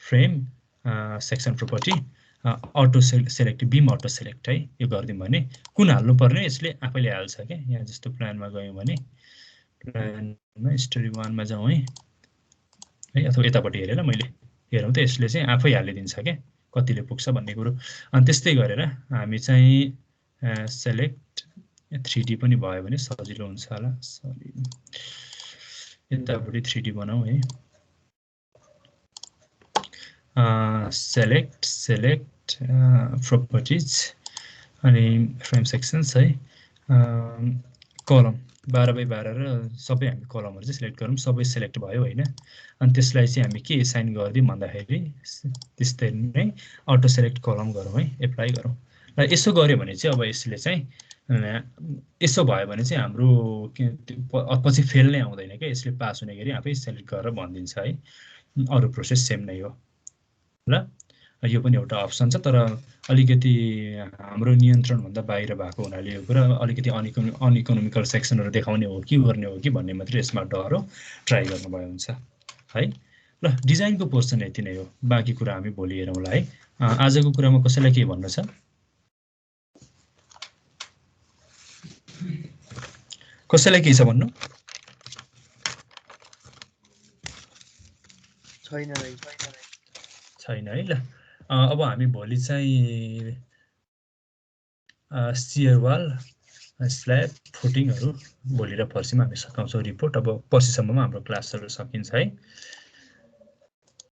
frame section property auto select beam auto select है, यो गरिदिउँ भने कुन हाल्नु पर्ने यसले आफैले हाल्छ क्या। यहाँ जस्तो प्लानमा गयौँ भने प्लानमा स्टोरी 1मा जाउँ है, अथवा यतापट्टि हेरेर मैले हेरौँ त यसले चाहिँ आफै हालिदिन्छ क्या कतिले पुग्छ भन्ने कुरो। अनि त्यस्तै गरेर हामी चाहिँ सेलेक्ट 3D पनि भयो भने सजिलो हुन्छ होला। सरी यतापट्टि 3D बनाऊ है। सेलेक्ट प्रोपर्टिज अनि फ्रेम सेक्सन्स है। कलम 12x12 र सबै हामी कलमहरू चाहिँ सिलेक्ट गरौँ। सबै सिलेक्ट भयो होइन। अनि त्यसलाई चाहिँ हामी के एसाइन गरिदिउँ भन्दाखेरि त्यस्तै नै अटो सेलेक्ट कलम गरौँ है, एप्लाई गरौँ। र यसो गऱ्यो भने चाहिँ अब यसले चाहिँ यसो भयो भने चाहिँ हाम्रो पछि फेल नै आउँदैन क्या। यसले पास हुने गरी आफै सेलेक्ट गरेर भनिदिन्छ है। अरू प्रोसेस सेम नै हो ल। यो पनि एउटा अप्सन छ, तर अलिकति हाम्रो नियन्त्रणभन्दा बाहिर भएको हुनाले यो कुरा अलिकति अनइकोनोमिकल सेक्सनहरू देखाउने हो कि गर्ने हो कि भन्ने मात्रै यसमा डर हो। ट्राई गर्नुभयो हुन्छ है। ल डिजाइनको पोर्सन यति नै हो, बाँकी कुरा हामी भोलि हेरौँला है। आजको कुरामा कसैलाई के भन्नु छ? कसैलाई के छ भन्नु? छैन है। ल अब हामी भोलि चाहिँ सियर वाल स्ल्याब फुटिङहरू भोलि र पर्सिमा हामी सघाउँछौँ रिपोर्ट। अब पर्सिसम्ममा हाम्रो क्लासहरू सकिन्छ है।